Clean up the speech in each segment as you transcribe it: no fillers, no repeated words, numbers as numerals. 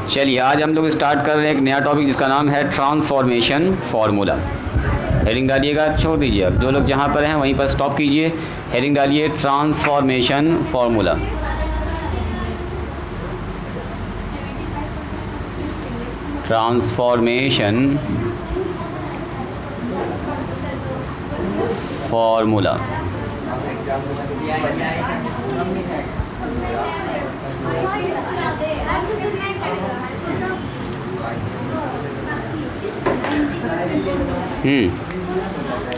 चलिए आज हम लोग स्टार्ट कर रहे हैं एक नया टॉपिक जिसका नाम है ट्रांसफॉर्मेशन फार्मूला। हेडिंग डालिएगा, छोड़ दीजिए, अब जो लोग जहाँ पर हैं वहीं पर स्टॉप कीजिए। हेडिंग डालिए ट्रांसफॉर्मेशन फार्मूला। Transformation formula.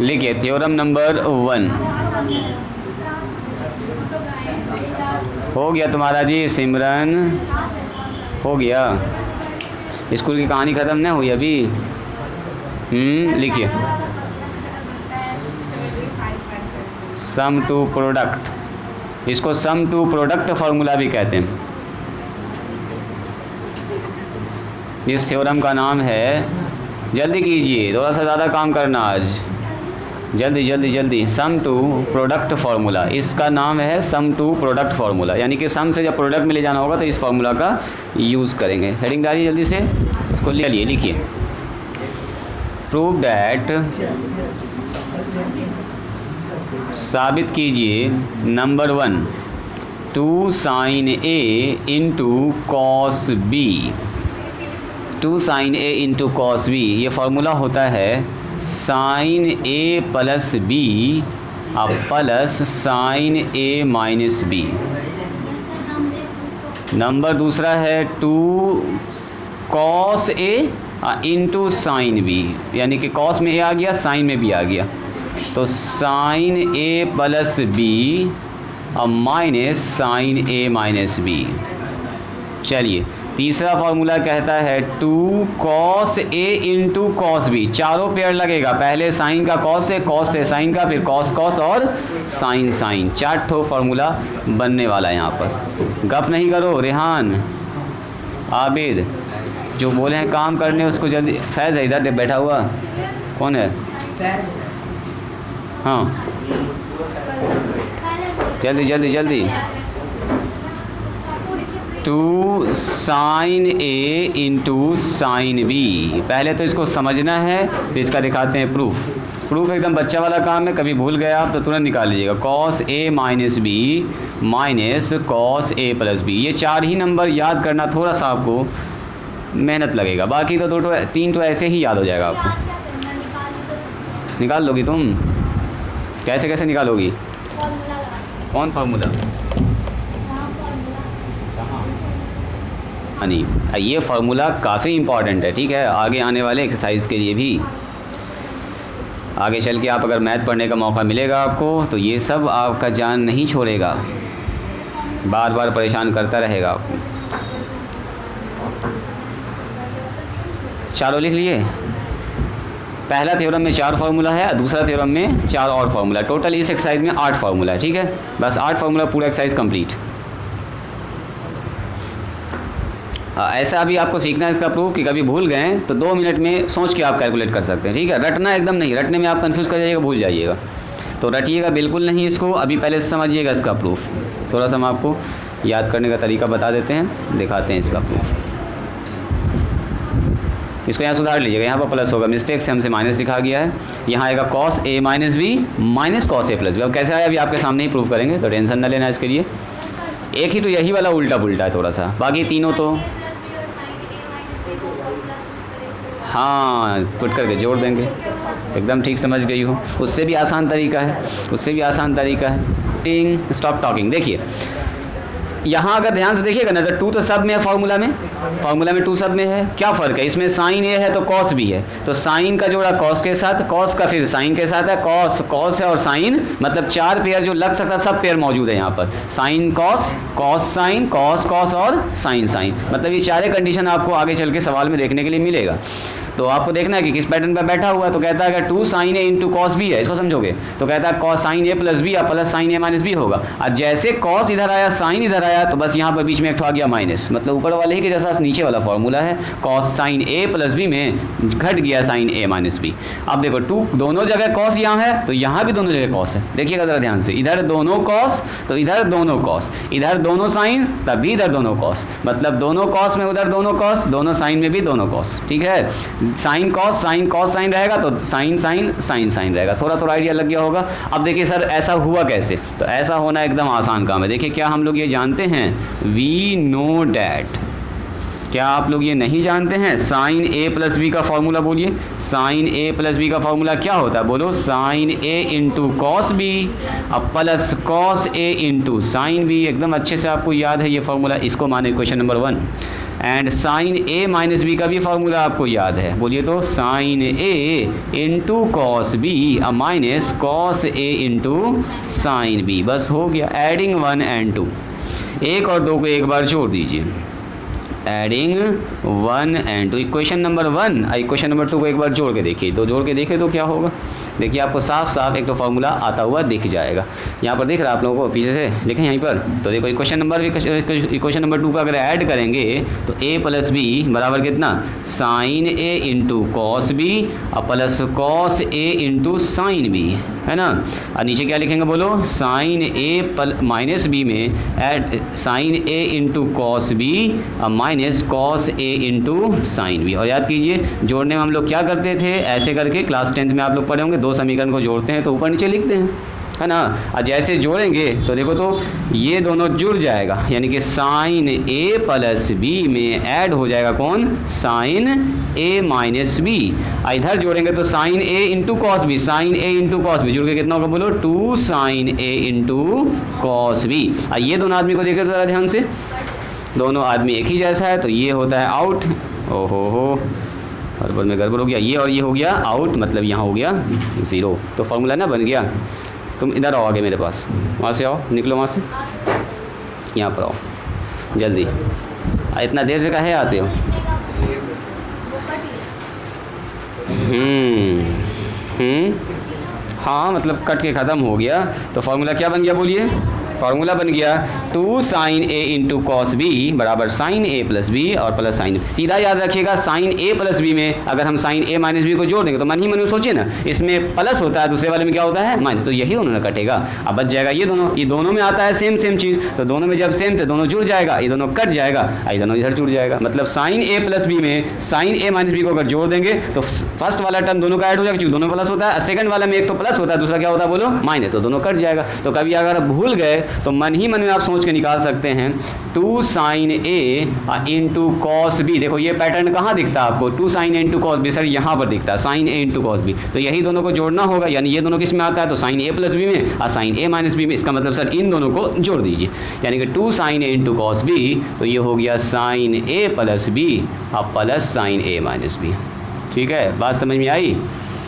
लिखिए थ्योरम नंबर 1। हो गया तुम्हारा जी सिमरन, हो गया। स्कूल की कहानी ख़त्म नहीं हुई अभी। लिखिए सम टू प्रोडक्ट, इसको सम टू प्रोडक्ट फार्मूला भी कहते हैं। इस थ्योरम का नाम है, जल्दी कीजिए, थोड़ा सा ज़्यादा काम करना आज, जल्दी जल्दी जल्दी, सम टू प्रोडक्ट फार्मूला। इसका नाम है सम टू प्रोडक्ट फार्मूला, यानी कि सम से जब प्रोडक्ट में ले जाना होगा तो इस फार्मूला का यूज़ करेंगे। हेडिंग डालिए जल्दी से, इसको चलिए लिखिए। प्रूव डैट, साबित कीजिए, number 1 2 sin A into cos B. 2 sin A into cos B, ये फार्मूला होता है sin A प्लस बी प्लस sin A minus B. Number दूसरा है 2 cos A into sine B, यानी कि कॉस में A आ गया, साइन में भी आ गया, तो साइन A प्लस बी और minus sine A minus B. चलिए तीसरा फार्मूला कहता है 2 cos A into cos B. चारों पेयर लगेगा, पहले साइन का कॉस से साइन का, फिर कॉस कॉस और साइन साइन। 4 ठो फार्मूला बनने वाला है यहाँ पर। गप नहीं करो रेहान, आबिद, जो बोले हैं काम करने उसको जल्दी। फैज़ है इधर बैठा हुआ, कौन है? हाँ जल्दी जल्दी जल्दी। 2 sin A into sine B, पहले तो इसको समझना है, फिर इसका दिखाते हैं प्रूफ। प्रूफ एकदम बच्चा वाला काम है, कभी भूल गया आप तो तुरंत निकाल लीजिएगा। cos A minus B minus cos A plus B. ये 4 ही नंबर याद करना थोड़ा सा आपको मेहनत लगेगा, बाकी तो 3 तो ऐसे ही याद हो जाएगा आपको। निकाल लोगी तुम? कैसे कैसे निकालोगी? कौन फार्मूला? नहीं, ये फार्मूला काफ़ी इम्पॉर्टेंट है, ठीक है, आगे आने वाले एक्सरसाइज के लिए भी। आगे चल के आप अगर मैथ पढ़ने का मौका मिलेगा आपको तो ये सब आपका जान नहीं छोड़ेगा, बार बार परेशान करता रहेगा आपको। चारों लिख लिए? पहला थ्योरम में 4 फार्मूला है, दूसरा थ्योरम में 4 और फार्मूला, टोटल इस एक्सरसाइज में 8 फार्मूला है, ठीक है। बस 8 फार्मूला, पूरा एक्सरसाइज कंप्लीट। ऐसा अभी आपको सीखना है इसका प्रूफ कि कभी भूल गए तो 2 मिनट में सोच के आप कैलकुलेट कर सकते हैं, ठीक है। रटना एकदम नहीं, रटने में आप कंफ्यूज कर जाइएगा, भूल जाइएगा, तो रटिएगा बिल्कुल नहीं इसको। अभी पहले से समझिएगा इसका प्रूफ। थोड़ा सा हम आपको याद करने का तरीका बता देते हैं, दिखाते हैं इसका प्रूफ। इसको यहाँ सुधार लीजिएगा, यहाँ पर प्लस होगा, मिस्टेक से हमसे माइनस लिखा गया है। यहाँ आएगा cos A minus B minus cos A plus B. अब कैसे आया अभी आपके सामने ही प्रूफ करेंगे, तो टेंशन ना लेना इसके लिए। एक ही तो यही वाला उल्टा पुल्टा है थोड़ा सा, बाकी तीनों तो हाँ पुट करके जोड़ देंगे। एकदम ठीक समझ गई हो। उससे भी आसान तरीका है, उससे भी आसान तरीका है। Stop talking. देखिए यहाँ अगर ध्यान से देखिएगा ना तो 2 तो सब में है, फार्मूला में 2 सब में है। क्या फ़र्क है इसमें? साइन ए है तो कॉस भी है, तो साइन का जोड़ा कॉस के साथ, कॉस का फिर साइन के साथ है, कॉस है और साइन, मतलब 4 पेयर जो लग सकता है सब पेयर मौजूद है यहाँ पर। Sine cos, cos sine, cos cos और साइन साइन, मतलब ये 4 कंडीशन आपको आगे चल के सवाल में देखने के लिए मिलेगा। तो आपको देखना है कि किस पैटर्न पर बैठा हुआ है। तो कहता है अगर 2 sin A into cos B है, इसको समझोगे, तो कहता है cos sin A plus B या plus sin A minus B होगा। और जैसे cos इधर आया, साइन इधर आया, आया तो बस यहाँ पर बीच में एक आ गया माइनस, मतलब ऊपर वाले ही के जैसा नीचे वाला फॉर्मूला है, कॉस साइन ए प्लस बी में घट गया साइन ए माइनस बी। अब देखो टू दोनों जगह कॉस यहाँ है तो यहाँ भी दोनों जगह कॉस है, देखिएगा ज़रा ध्यान से, इधर दोनों कॉस तो इधर दोनों कॉस, इधर दोनों साइन तभी इधर दोनों कॉस, मतलब दोनों कॉस में उधर दोनों कॉस, दोनों साइन में भी दोनों कॉस, ठीक है। साइन कॉस साइन रहेगा तो साइन साइन साइन साइन रहेगा, थोड़ा आइडिया लग गया होगा। अब देखिए सर ऐसा हुआ कैसे, तो ऐसा होना एकदम आसान काम है। देखिए क्या हम लोग ये जानते हैं, वी नो डैट, क्या आप लोग ये नहीं जानते हैं, साइन ए प्लस बी का फॉर्मूला बोलिए, साइन ए प्लस बी का फॉर्मूला क्या होता है, बोलो, sign A into cos B अब plus cos A into sine B, एकदम अच्छे से आपको याद है ये फॉर्मूला, इसको माने question number 1। And sine A minus B का भी फॉर्मूला आपको याद है, बोलिए तो, sine A into cos B minus cos A into sine B, बस हो गया। एडिंग 1 and 2, 1 और 2 को एक बार जोड़ दीजिए, adding 1 and 2, equation number 1 equation number 2 को एक बार जोड़ के देखिए, दो जोड़ के देखें तो क्या होगा, देखिए आपको साफ साफ एक तो फार्मूला आता हुआ दिख जाएगा, यहाँ पर दिख रहा है आप लोगों को, पीछे से देखें यहीं पर, तो देखो इक्वेशन नंबर 2 का अगर ऐड करेंगे तो a प्लस बी बराबर कितना, sign A into cos B और plus cos A into sine B, है ना। और नीचे क्या लिखेंगे बोलो, साइन ए माइनस बी में add sign A into cos B और minus cos A into sine B. और याद कीजिए जोड़ने में हम लोग क्या करते थे, ऐसे करके क्लास 10th में आप लोग पढ़े होंगे, दो समीकरण को जोड़ते हैं तो ऊपर नीचे लिखते हैं, है ना। और जैसे जोड़ेंगे तो देखो तो ये दोनों जुड़ जाएगा, यानी कि साइन ए प्लस बी में ऐड हो जाएगा कौन, साइन ए माइनस बी। इधर जोड़ेंगे तो sine A into cos B, sign A into cos B जुड़ के कितना होगा बोलो, 2 sign A into cos B. ये दोनों आदमी को देखे तो ज़रा ध्यान से, दोनों आदमी एक ही जैसा है तो ये होता है आउट, ओहो गड़बड़ में गड़बड़ हो गया, ये और ये हो गया आउट, मतलब यहाँ हो गया 0, तो फार्मूला ना बन गया। तुम इधर आओ आगे मेरे पास, वहाँ से आओ, निकलो वहाँ से, यहाँ पर आओ जल्दी, इतना देर से काहे आते हो। हाँ मतलब कट के ख़त्म हो गया, तो फार्मूला क्या बन गया बोलिए, फार्मूला बन गया 2 sign A into cos B बराबर साइन ए प्लस बी और प्लस साइन, सीधा याद रखिएगा, साइन ए प्लस बी में अगर हम साइन ए माइनस बी को जोड़ देंगे तो मन ही मन में सोचिए ना, इसमें प्लस होता है, दूसरे वाले में क्या होता है माइनस, तो यही उन्होंने कटेगा। अब बच जाएगा ये दोनों में आता है सेम चीज़, तो दोनों में जब सेम थे दोनों जुड़ जाएगा, ये दोनों कट जाएगा, ये दोनों इधर जुड़ जाएगा, मतलब साइन ए प्लस बी में साइन ए माइनस बी को अगर जोड़ देंगे तो फर्स्ट वाला टर्म दोनों का ऐड हो जाएगा, क्योंकि दोनों प्लस होता है, सेकंड वाला में एक तो प्लस होता है, दूसरा क्या होता है बोलो माइनस, तो दोनों कट जाएगा। तो कभी अगर भूल गए तो मन ही मन में आप सोच के निकाल सकते हैं 2 sign A into cos B, देखो ये पैटर्न कहाँ दिखता है आपको, 2 sign A into cos B, sir यहाँ पर दिखता है sign A into cos B, तो यही दोनों को जोड़ना होगा, यानी ये दोनों किस में आता है तो साइन ए प्लस बी में और साइन ए माइनस बी में, इसका मतलब सर इन दोनों को जोड़ दीजिए, यानी कि 2 sign A into cos B, तो ये हो गया साइन ए प्लस बी और plus sine A minus B. ठीक है, बात समझ में आई,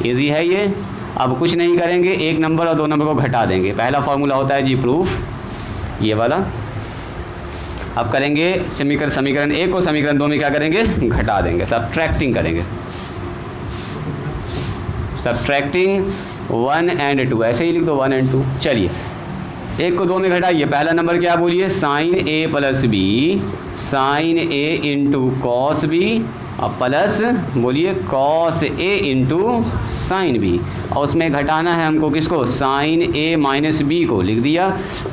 ईजी है ये। अब कुछ नहीं करेंगे, एक नंबर और दो नंबर को घटा देंगे, पहला फॉर्मूला होता है जी प्रूफ, ये वाला। अब करेंगे समीकरण 1 को समीकरण 2 में क्या करेंगे, घटा देंगे, सब्ट्रैक्टिंग करेंगे, सब्ट्रैक्टिंग 1 and 2, ऐसे ही लिख दो 1 and 2। चलिए 1 को 2 में घटाइए, पहला नंबर क्या बोलिए, sign A plus B, sign A into cos B और प्लस बोलिए cos A into sine B, और उसमें घटाना है हमको किसको, साइन ए माइनस बी को लिख दिया,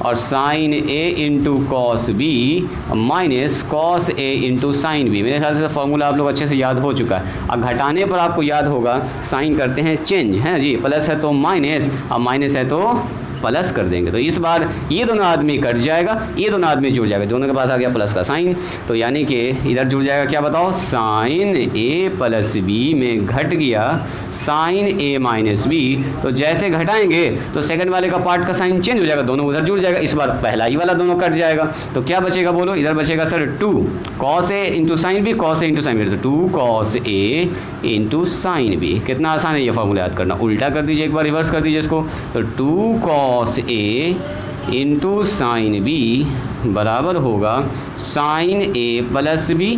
और sine A into cos B minus cos A into sine B. मेरे ख्याल से फॉर्मूला आप लोग अच्छे से याद हो चुका है। अब घटाने पर आपको याद होगा साइन करते हैं चेंज, है जी, प्लस है तो माइनस और माइनस है तो प्लस कर देंगे, तो इस बार ये दोनों आदमी कट जाएगा, ये दोनों आदमी जुड़ जाएगा, दोनों के पास आ गया प्लस का साइन, तो यानी कि इधर जुड़ जाएगा क्या बताओ, साइन ए प्लस बी में घट गया साइन ए माइनस बी, तो जैसे घटाएंगे तो सेकंड वाले का पार्ट का साइन चेंज हो जाएगा, दोनों उधर जुड़ जाएगा, इस बार पहला ही वाला दोनों कट जाएगा, तो क्या बचेगा बोलो, इधर बचेगा sir 2 cos A into sine B, cos A into sine B, तो 2 cos A into sine B. कितना आसान है ये फॉर्मूला याद करना, उल्टा कर दीजिए, एक बार रिवर्स कर दीजिए इसको, तो 2 cos A into sine B बराबर होगा साइन ए प्लस बी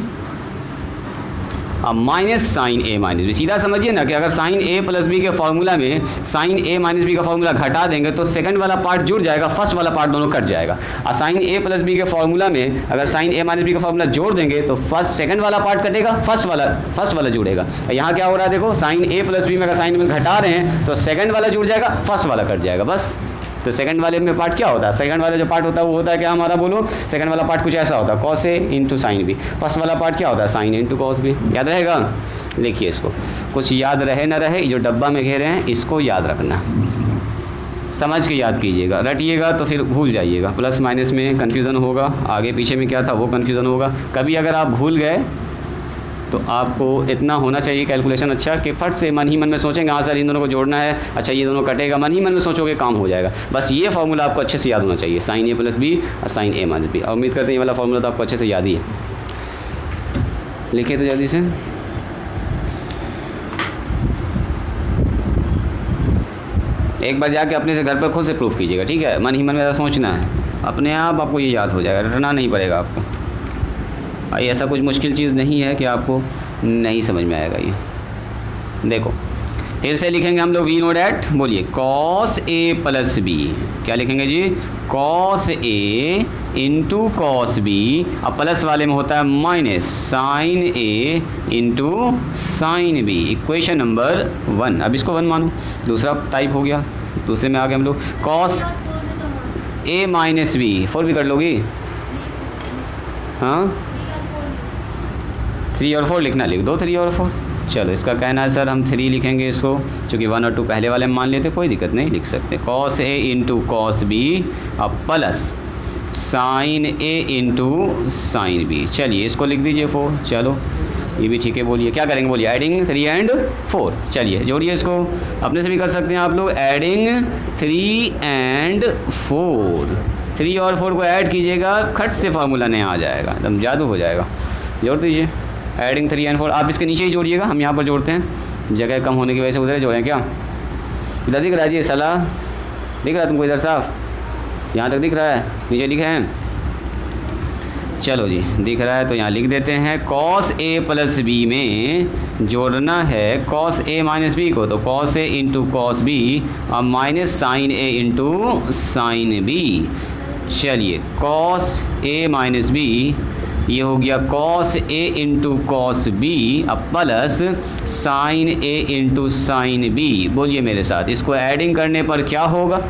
अब minus sine A minus B. सीधा समझिए ना कि अगर साइन ए प्लस बी के फॉर्मूला में साइन ए माइनस बी का फॉर्मूला घटा देंगे तो सेकंड वाला पार्ट जुड़ जाएगा, फर्स्ट वाला पार्ट दोनों कट जाएगा। और साइन ए प्लस बी के फॉर्मूला में अगर साइन ए माइनस बी का फॉर्मूला जोड़ देंगे तो फर्स्ट सेकंड वाला पार्ट कटेगा, फर्स्ट वाला जुड़ेगा। यहाँ क्या हो रहा है देखो, साइन ए प्लस बी में अगर साइन में घटा रहे हैं तो सेकंड वाला जुड़ जाएगा, फर्स्ट वाला कट जाएगा बस। तो सेकंड वाले में पार्ट क्या होता है, सेकंड वाला जो पार्ट होता है वो होता है क्या हमारा, बोलो। सेकंड वाला पार्ट कुछ ऐसा होता है, cos A into sine B. First वाला पार्ट क्या होता है, sign A into cos B. याद रहेगा? देखिए इसको, कुछ याद रहे ना रहे, जो डब्बा में घेरे हैं इसको याद रखना, समझ के याद कीजिएगा। रटिएगा तो फिर भूल जाइएगा, प्लस माइनस में कन्फ्यूज़न होगा, आगे पीछे में क्या था वो कन्फ्यूज़न होगा। कभी अगर आप भूल गए तो आपको इतना होना चाहिए कैलकुलेशन अच्छा कि फट से मन ही मन में सोचेंगे हाँ सर इन दोनों को जोड़ना है, अच्छा ये दोनों कटेगा, मन ही मन में सोचोगे काम हो जाएगा। बस ये फार्मूला आपको अच्छे से याद होना चाहिए, साइन ए प्लस बी और साइन ए माइनस बी। और उम्मीद करते हैं ये वाला फार्मूला तो आपको अच्छे से याद ही है। लिखिए तो जल्दी से। एक बार जाके अपने से घर पर खुद से प्रूफ कीजिएगा, ठीक है? मन ही मन में ऐसा सोचना है, अपने आप आपको ये याद हो जाएगा, रटना नहीं पड़ेगा आपको। ऐसा कुछ मुश्किल चीज़ नहीं है कि आपको नहीं समझ में आएगा। ये देखो फिर से लिखेंगे हम लोग, वी नो डैट, बोलिए कॉस ए प्लस बी। क्या लिखेंगे जी, cos A into cos B. अब प्लस वाले में होता है minus sine A into sine B. Equation number 1। अब इसको 1 मानो, दूसरा टाइप हो गया, दूसरे में आ गए हम लोग। कॉस ए माइनस बी, 4 भी कर लोगी? हाँ 3 और 4 लिखना, लिख दो 3 और 4। चलो इसका कहना है सर हम 3 लिखेंगे इसको, चूँकि 1 और 2 पहले वाले में मान लेते, कोई दिक्कत नहीं, लिख सकते। Cos A into cos B अब plus sine A into sine B. चलिए इसको लिख दीजिए 4। चलो ये भी ठीक है, बोलिए क्या करेंगे, बोलिए एडिंग 3 एंड 4। चलिए जोड़िए इसको, अपने से भी कर सकते हैं आप लोग, एडिंग 3 एंड 4। 3 और 4 को ऐड कीजिएगा, खट से फार्मूला नहीं आ जाएगा, एकदम जादू हो जाएगा। जोड़ दीजिए एडिंग 3 एंड 4। आप इसके नीचे ही जोड़िएगा, हम यहाँ पर जोड़ते हैं, जगह कम होने की वजह से उधर जोड़ें। क्या इधर दिख रहा है जी, सलाह दिख रहा है तुमको इधर साफ, यहाँ तक दिख रहा है, नीचे लिखे हैं? चलो जी दिख रहा है तो यहाँ लिख देते हैं। कॉस ए प्लस बी में जोड़ना है कॉस ए माइनस बी को, तो cos A into cos B और minus sine A into sine B. चलिए कॉस ए माइनस बी ये हो गया cos A into cos B अब plus sine A into sine B. बोलिए मेरे साथ, इसको ऐडिंग करने पर क्या होगा,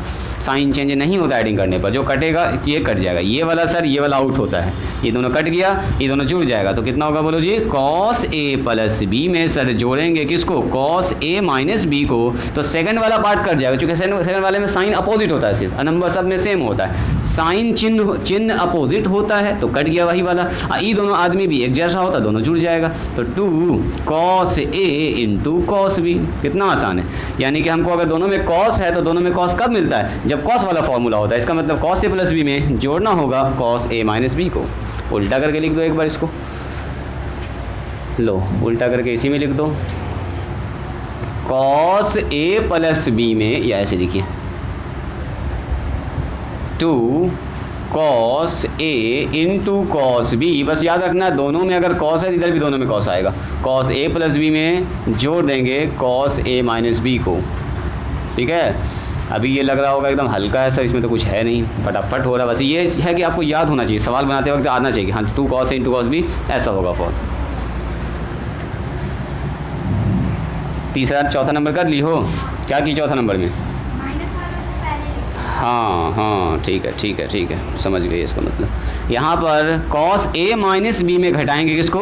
साइन चेंज नहीं होता ऐडिंग करने पर, जो कटेगा ये कट जाएगा, ये वाला सर ये वाला आउट होता है, ये दोनों कट गया, ये दोनों जुड़ जाएगा, तो कितना होगा बोलो जी, कॉस ए प्लस बी में सर जोड़ेंगे किसको, कॉस ए माइनस बी को, तो सेकंड वाला पार्ट कट जाएगा, क्योंकि सेकंड वाले में साइन अपोजिट होता है, सिर्फ नंबर सब में सेम होता है, साइन चिन्ह अपोजिट होता है तो कट गया वही वाला। ये दोनों आदमी भी एक जैसा होता, दोनों जुड़ जाएगा, तो 2 cos A into cos B. कितना आसान है, यानी कि हमको अगर दोनों में कॉस है तो दोनों में कॉस कब मिलता है, जब कॉस वाला फॉर्मूला होता है। इसका मतलब कॉस ए प्लस बी में जोड़ना होगा कॉस ए माइनस बी को। उल्टा करके लिख दो एक बार इसको, लो उल्टा करके इसी में लिख दो, कॉस ए प्लस बी में, या ऐसे लिखिए 2 cos A into cos B. बस याद रखना दोनों में अगर कॉस है इधर भी दोनों में कॉस आएगा, कॉस ए प्लस बी में जोड़ देंगे कॉस ए माइनस बी को। ठीक है, अभी ये लग रहा होगा एकदम हल्का है सर, इसमें तो कुछ है नहीं, फटाफट हो रहा है। बस ये है कि आपको याद होना चाहिए, सवाल बनाते वक्त आना चाहिए, हाँ 2 cos A into cos B ऐसा होगा फॉर। तीसरा चौथा नंबर कर ली हो, क्या की चौथा नंबर में, हाँ ठीक है ठीक है ठीक है, समझ गए इसका मतलब। यहाँ पर कॉस ए माइनस बी में घटाएंगे किसको,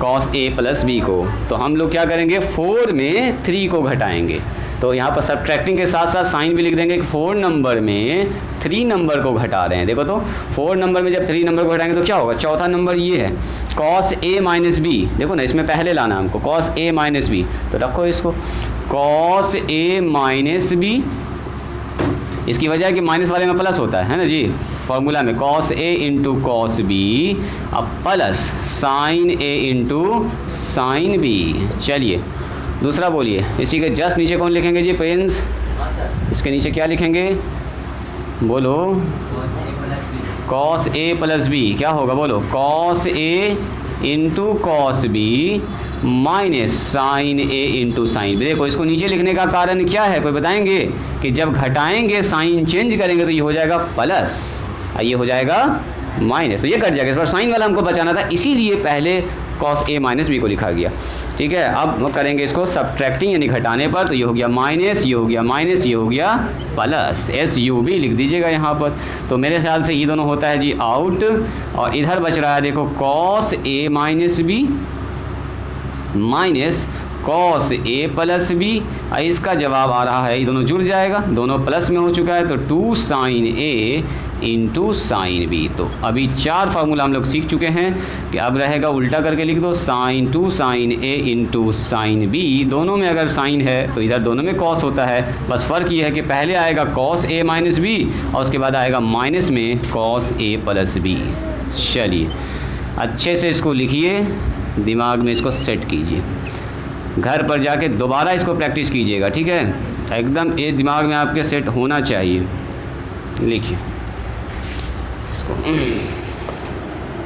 कॉस ए प्लस बी को, तो हम लोग क्या करेंगे 4 में 3 को घटाएंगे, तो यहाँ पर सब्ट्रैक्टिंग के साथ साथ साइन भी लिख देंगे कि 4 नंबर में 3 नंबर को घटा रहे हैं। देखो तो 4 नंबर में जब 3 नंबर को घटाएंगे तो क्या होगा, चौथा नंबर ये है कॉस ए माइनस बी, देखो ना इसमें पहले लाना हमको कॉस ए माइनस बी, तो रखो इसको कॉस ए माइनस बी, इसकी वजह है कि माइनस वाले में प्लस होता है ना जी, फॉर्मूला में cos A into cos B अब plus sine A into sine B. चलिए दूसरा बोलिए, इसी के जस्ट नीचे कौन लिखेंगे जी प्रिंस, इसके नीचे क्या लिखेंगे बोलो, कॉस ए प्लस बी, क्या होगा बोलो, cos A into cos B minus sine A into sine B. देखो इसको नीचे लिखने का कारण क्या है, कोई बताएंगे? कि जब घटाएंगे साइन चेंज करेंगे तो ये हो जाएगा प्लस और ये हो जाएगा माइनस, तो ये कट जाएगा। इस बार साइन वाला हमको बचाना था, इसीलिए पहले कॉस ए माइनस बी को लिखा गया। ठीक है, अब करेंगे इसको सब्ट्रैक्टिंग यानी घटाने पर, तो ये हो गया माइनस, ये हो गया माइनस, ये हो गया प्लस, एस यू बी लिख दीजिएगा यहाँ पर। तो मेरे ख्याल से ये दोनों होता है जी आउट, और इधर बच रहा है देखो cos A minus B minus cos A plus B. इसका जवाब आ रहा है, ये दोनों जुड़ जाएगा, दोनों प्लस में हो चुका है, तो 2 sign A into sine B. तो अभी 4 फार्मूला हम लोग सीख चुके हैं कि अब रहेगा उल्टा करके लिख दो, sign 2 sign A into sine B. दोनों में अगर साइन है तो इधर दोनों में कॉस होता है, बस फ़र्क ये है कि पहले आएगा कॉस ए माइनस बी और उसके बाद आएगा माइनस में कॉस ए प्लस बी। चलिए अच्छे से इसको लिखिए, दिमाग में इसको सेट कीजिए, घर पर जाके दोबारा इसको प्रैक्टिस कीजिएगा। ठीक है, एकदम ये दिमाग में आपके सेट होना चाहिए। लिखिए इसको,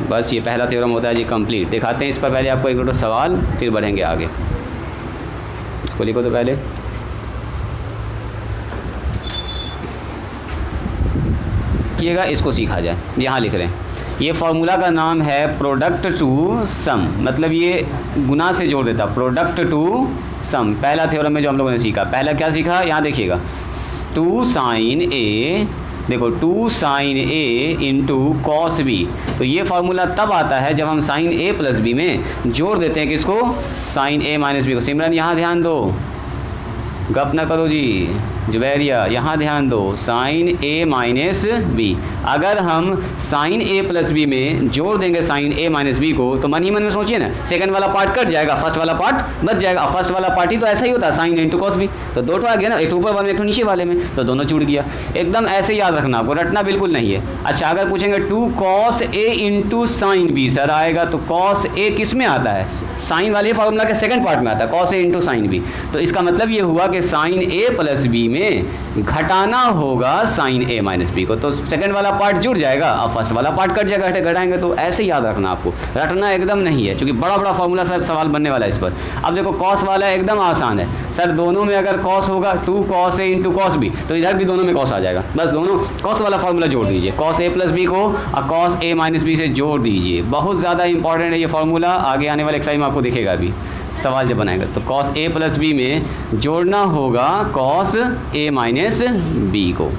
बस ये पहला थ्योरम होता है जी कंप्लीट। दिखाते हैं इस पर, पहले आपको एक दो सवाल फिर बढ़ेंगे आगे। इसको लिखो तो पहले, किएगा इसको सीखा जाए। यहाँ लिख रहे हैं, ये फार्मूला का नाम है प्रोडक्ट टू सम, मतलब ये गुना से जोड़ देता, प्रोडक्ट टू सम। पहला थ्योरम में जो हम लोगों ने सीखा, पहला क्या सीखा यहाँ देखिएगा, 2 साइन ए, देखो 2 sign A into cos B. तो ये फार्मूला तब आता है जब हम साइन ए प्लस बी में जोड़ देते हैं किसको, साइन ए माइनस बी को। सिमरन यहाँ ध्यान दो, गप ना करो जी, जुबैरिया यहाँ ध्यान दो, साइन ए माइनस बी। अगर हम साइन ए प्लस बी में जोड़ देंगे साइन ए माइनस बी को, तो मन ही मन में सोचिए ना, सेकंड वाला पार्ट कट जाएगा, फर्स्ट वाला पार्ट बच जाएगा। फर्स्ट वाला पार्ट ही तो ऐसा ही होता है, साइन इंटू कॉस बी, तो दो आ गया ना, एक ऊपर वाले एक नीचे वाले में, तो दोनों जुड़ गया। एकदम ऐसे याद रखना, आपको रटना बिल्कुल नहीं है। अच्छा, अगर पूछेंगे 2 cos A into sine B sir आएगा, तो कॉस ए किस में आता है, साइन वाले फार्मूला के सेकंड पार्ट में आता है, cos A into sine B. तो इसका मतलब ये हुआ कि साइन ए प्लस बी में घटाना होगा साइन ए माइनस बी को, तो सेकंड वाला पार्ट जुड़ जाएगा और फर्स्ट वाला पार्ट कट जाएगा, घटाएंगे। तो ऐसे याद रखना, आपको रटना एकदम नहीं है, क्योंकि बड़ा बड़ा फार्मूला सब सवाल बनने वाला है इस पर। अब देखो कॉस वाला एकदम आसान है सर, दोनों में अगर कॉस होगा 2 cos A into cos B, तो इधर भी दोनों में कॉस आ जाएगा, बस दोनों कॉस वाला फार्मूला जोड़ दीजिए, कॉस ए प्लस बी को और कॉस ए माइनस बी से जोड़ दीजिए। बहुत ज़्यादा इंपॉर्टेंट है ये फार्मूला, आगे आने वाले एक्सरसाइज में आपको दिखेगा भी, सवाल जब बनाएगा। तो कॉस ए प्लस बी में जोड़ना होगा कॉस ए माइनस बी को।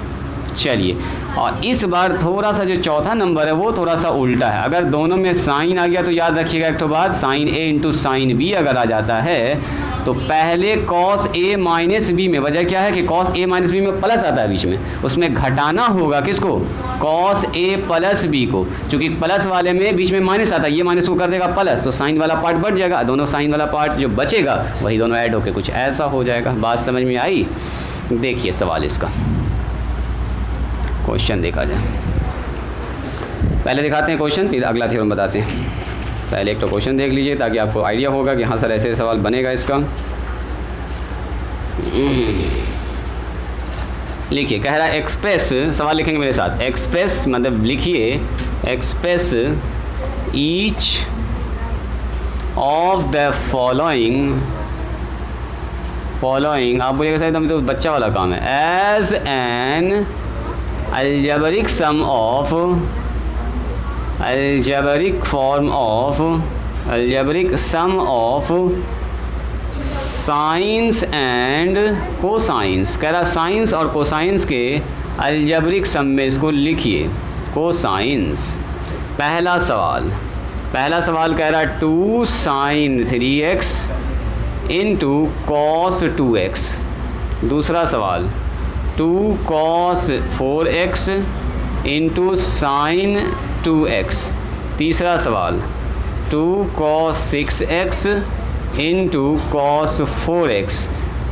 चलिए, और इस बार थोड़ा सा जो चौथा नंबर है वो थोड़ा सा उल्टा है। अगर दोनों में साइन आ गया तो याद रखिएगा एक तो बात, sign A into sine B अगर आ जाता है तो पहले कॉस ए माइनस बी में, वजह क्या है कि कॉस ए माइनस बी में प्लस आता है बीच में, उसमें घटाना होगा किसको, कॉस ए प्लस बी को। चूँकि प्लस वाले में बीच में माइनस आता है, ये माइनस को कर देगा प्लस, तो साइन वाला पार्ट बढ़ जाएगा, दोनों साइन वाला पार्ट जो बचेगा वही दोनों ऐड होकर कुछ ऐसा हो जाएगा। बात समझ में आई? देखिए सवाल इसका, क्वेश्चन देखा जाए। पहले दिखाते हैं क्वेश्चन, फिर अगला थ्योरम बताते हैं। पहले एक तो क्वेश्चन देख लीजिए ताकि आपको आइडिया होगा कि हाँ सर ऐसे सवाल बनेगा इसका। लिखिए, कह रहा है एक्सप्रेस, सवाल लिखेंगे मेरे साथ, एक्सप्रेस मतलब लिखिए, express each of the following, आप बोलिएगा सर एकदम तो बच्चा वाला काम है, as an algebraic sum of algebraic sum of sines and cosines. कह रहा साइंस और कोसाइंस के अलजेब्रिक सम में इसको लिखिए, कोसाइंस। पहला सवाल कह रहा 2 sign 3x into cos 2x। दूसरा सवाल 2 cos 4x into sine 2x। तीसरा सवाल 2 cos 6x into cos 4x।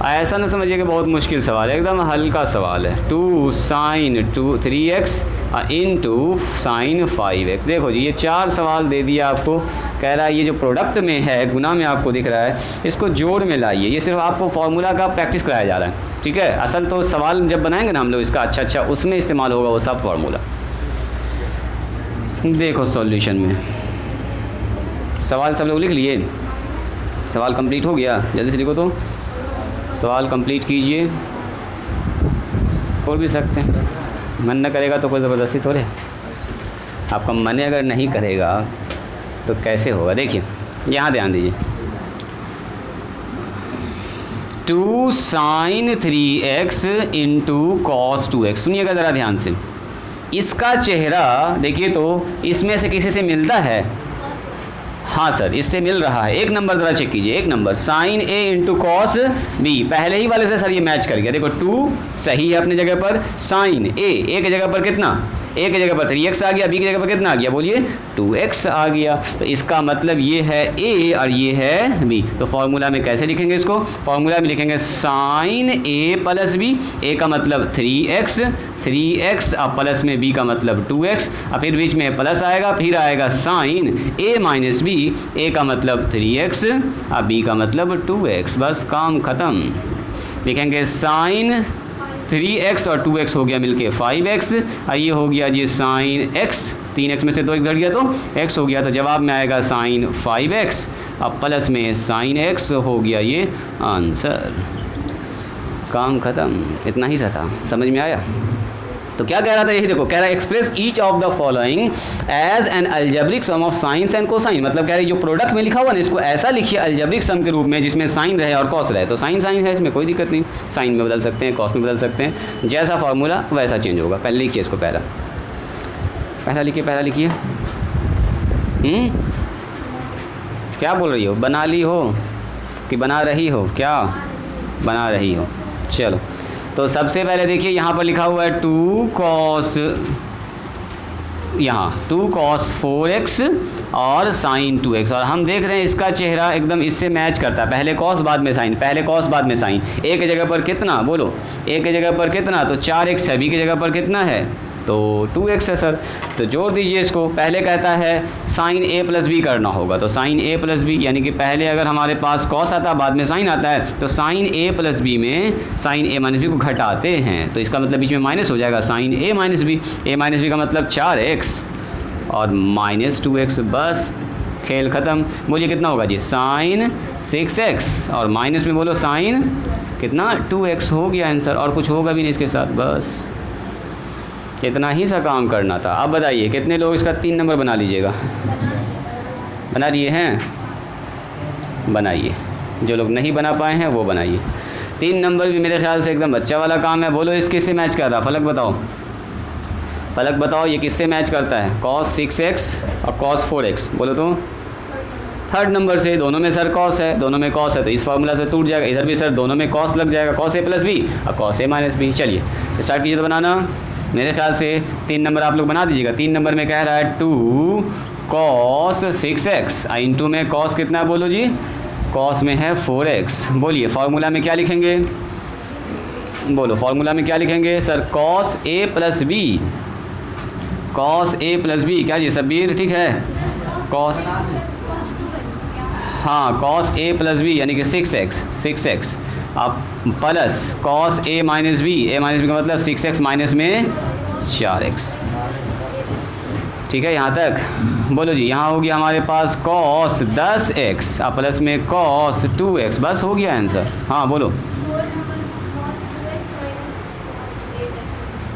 ऐसा ना समझिए कि बहुत मुश्किल सवाल है, एकदम हल्का सवाल है। 2 sign 3x into sine 5x। देखो जी, ये 4 सवाल दे दिया आपको। कह रहा है ये जो प्रोडक्ट में है, गुना में आपको दिख रहा है, इसको जोड़ में लाइए। ये सिर्फ आपको फार्मूला का प्रैक्टिस कराया जा रहा है, ठीक है। असल तो सवाल जब बनाएंगे ना हम लोग इसका, अच्छा उसमें इस्तेमाल होगा वो सब फार्मूला। देखो सॉल्यूशन में सवाल सब लोग लिख लिए? सवाल कंप्लीट हो गया? जल्दी से लिखो तो, सवाल कंप्लीट कीजिए। बोल भी सकते हैं, मन न करेगा तो कोई ज़बरदस्ती थोड़े। आपका मन अगर नहीं करेगा तो कैसे होगा? देखिए यहाँ ध्यान दीजिए, 2 sin 3x into cos 2x। सुनिएगा ज़रा ध्यान से, इसका चेहरा देखिए तो इसमें से किसी से मिलता है? हाँ सर, इससे मिल रहा है। एक नंबर ज़रा चेक कीजिए, एक number sign A into cos B, पहले ही वाले से सर ये मैच कर गया। देखो 2 सही है अपनी जगह पर, साइन ए की जगह पर कितना? ए की जगह पर 3x आ गया, बी की जगह पर कितना आ गया बोलिए? 2x आ गया। तो इसका मतलब ये है ए और ये है बी। तो फॉर्मूला में कैसे लिखेंगे इसको? फॉर्मूला में लिखेंगे साइन ए प्लस बी, ए का मतलब 3x और प्लस में बी का मतलब 2x, और फिर बीच में प्लस आएगा, फिर आएगा साइन ए माइनस बी, ए का मतलब 3x और बी का मतलब 2x। बस काम ख़त्म। लिखेंगे साइन 3x और 2x हो गया मिलके 5x, और ये हो गया जी साइन x, 3x में से 2 घट गया तो x हो गया। तो जवाब में आएगा साइन 5x और प्लस में साइन x हो गया ये आंसर। काम ख़त्म, इतना ही सा था। समझ में आया? तो क्या कह रहा था? यही देखो, कह रहा है express each of the following as an algebraic sum of sines and cosine. मतलब कह रहे जो प्रोडक्ट में लिखा हुआ ना, इसको ऐसा लिखिए अलजेब्रिक सम के रूप में जिसमें साइन रहे और कॉस रहे। तो साइन है, इसमें कोई दिक्कत नहीं, साइन में बदल सकते हैं, कॉस में बदल सकते हैं, जैसा फार्मूला वैसा चेंज होगा। पहले लिखिए इसको, पहला लिखिए। क्या बोल रही हो? बना ली हो कि बना रही हो? क्या बना रही हो? चलो, तो सबसे पहले देखिए यहाँ पर लिखा हुआ है 2 cos 4x और साइन 2x, और हम देख रहे हैं इसका चेहरा एकदम इससे मैच करता है। पहले कॉस बाद में साइन, पहले कॉस बाद में साइन। ए की जगह पर कितना बोलो? ए की जगह पर कितना? तो 4x है। बी की जगह पर कितना है? तो 2x है सर। तो जोड़ दीजिए इसको। पहले कहता है साइन a प्लस बी करना होगा, तो साइन a प्लस बी, यानी कि पहले अगर हमारे पास कॉस आता बाद में साइन आता है, तो साइन a प्लस बी में साइन a माइनस बी को घटाते हैं, तो इसका मतलब बीच में माइनस हो जाएगा, sine a minus B. a minus B का मतलब 4x और माइनस 2x। बस खेल ख़त्म। बोलिए कितना होगा जी? साइन 6x और माइनस में बोलो साइन कितना? 2x हो गया आंसर, और कुछ होगा भी नहीं इसके साथ। बस इतना ही सा काम करना था। अब बताइए कितने लोग इसका 3 नंबर बना लीजिएगा? बना लिए हैं? बनाइए। जो लोग नहीं बना पाए हैं वो बनाइए। 3 नंबर भी मेरे ख्याल से एकदम बच्चा वाला काम है। बोलो इस किससे मैच कर रहा? फलक बताओ ये किससे मैच करता है? cos 6x और cos 4x। बोलो तो 3rd नंबर से। दोनों में सर कॉस है, तो इस फार्मूला से टूट जाएगा। इधर भी सर दोनों में कॉस लग जाएगा, cos a प्लस बी और cos a माइनस बी। चलिए स्टार्ट कीजिए तो बनाना। मेरे ख्याल से 3 नंबर आप लोग बना दीजिएगा। 3 नंबर में कह रहा है 2 cos 6x, इंटू में cos कितना है बोलो जी? cos में है 4x। बोलिए फार्मूला में क्या लिखेंगे? बोलो फार्मूला में क्या लिखेंगे sir? cos a plus B. क्या जी सबीर? ठीक है, cos a प्लस बी यानी कि 6x अब plus cos a minus B का मतलब 6x माइनस में 4x। ठीक है यहाँ तक? बोलो जी यहाँ हो गया हमारे पास cos 10x और प्लस में cos 2x। बस हो गया आंसर। हाँ बोलो,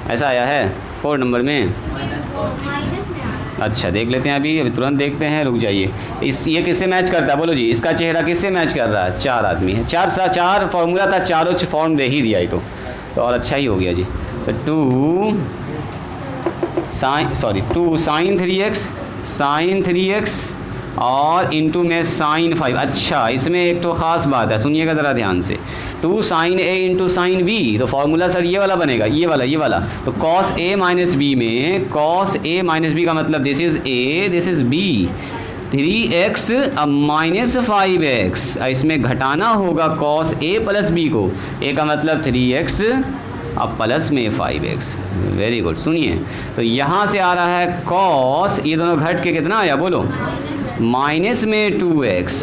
ऐसा आया है 4 नंबर में? अच्छा देख लेते हैं, अभी तुरंत देखते हैं, रुक जाइए। ये किससे मैच करता है बोलो जी? इसका चेहरा किससे मैच कर रहा है? 4 आदमी है। 4 फार्मूला था, चारों फॉर्म दे ही दिया ही तो और अच्छा ही हो गया जी। तो 2 साइन 3x और इंटू में साइन 5। अच्छा इसमें एक तो ख़ास बात है, सुनिएगा ज़रा ध्यान से। 2 sine a into sine b, तो फार्मूला सर ये वाला बनेगा, ये वाला। तो cos a माइनस बी में cos a माइनस बी का मतलब this is a, this is b। 3x अब माइनस 5x, इसमें घटाना होगा cos a प्लस b को। a का मतलब 3x अब प्लस में 5x। Very good. सुनिए तो यहाँ से आ रहा है cos, ये दोनों घट के कितना आया बोलो? माइनस में 2x।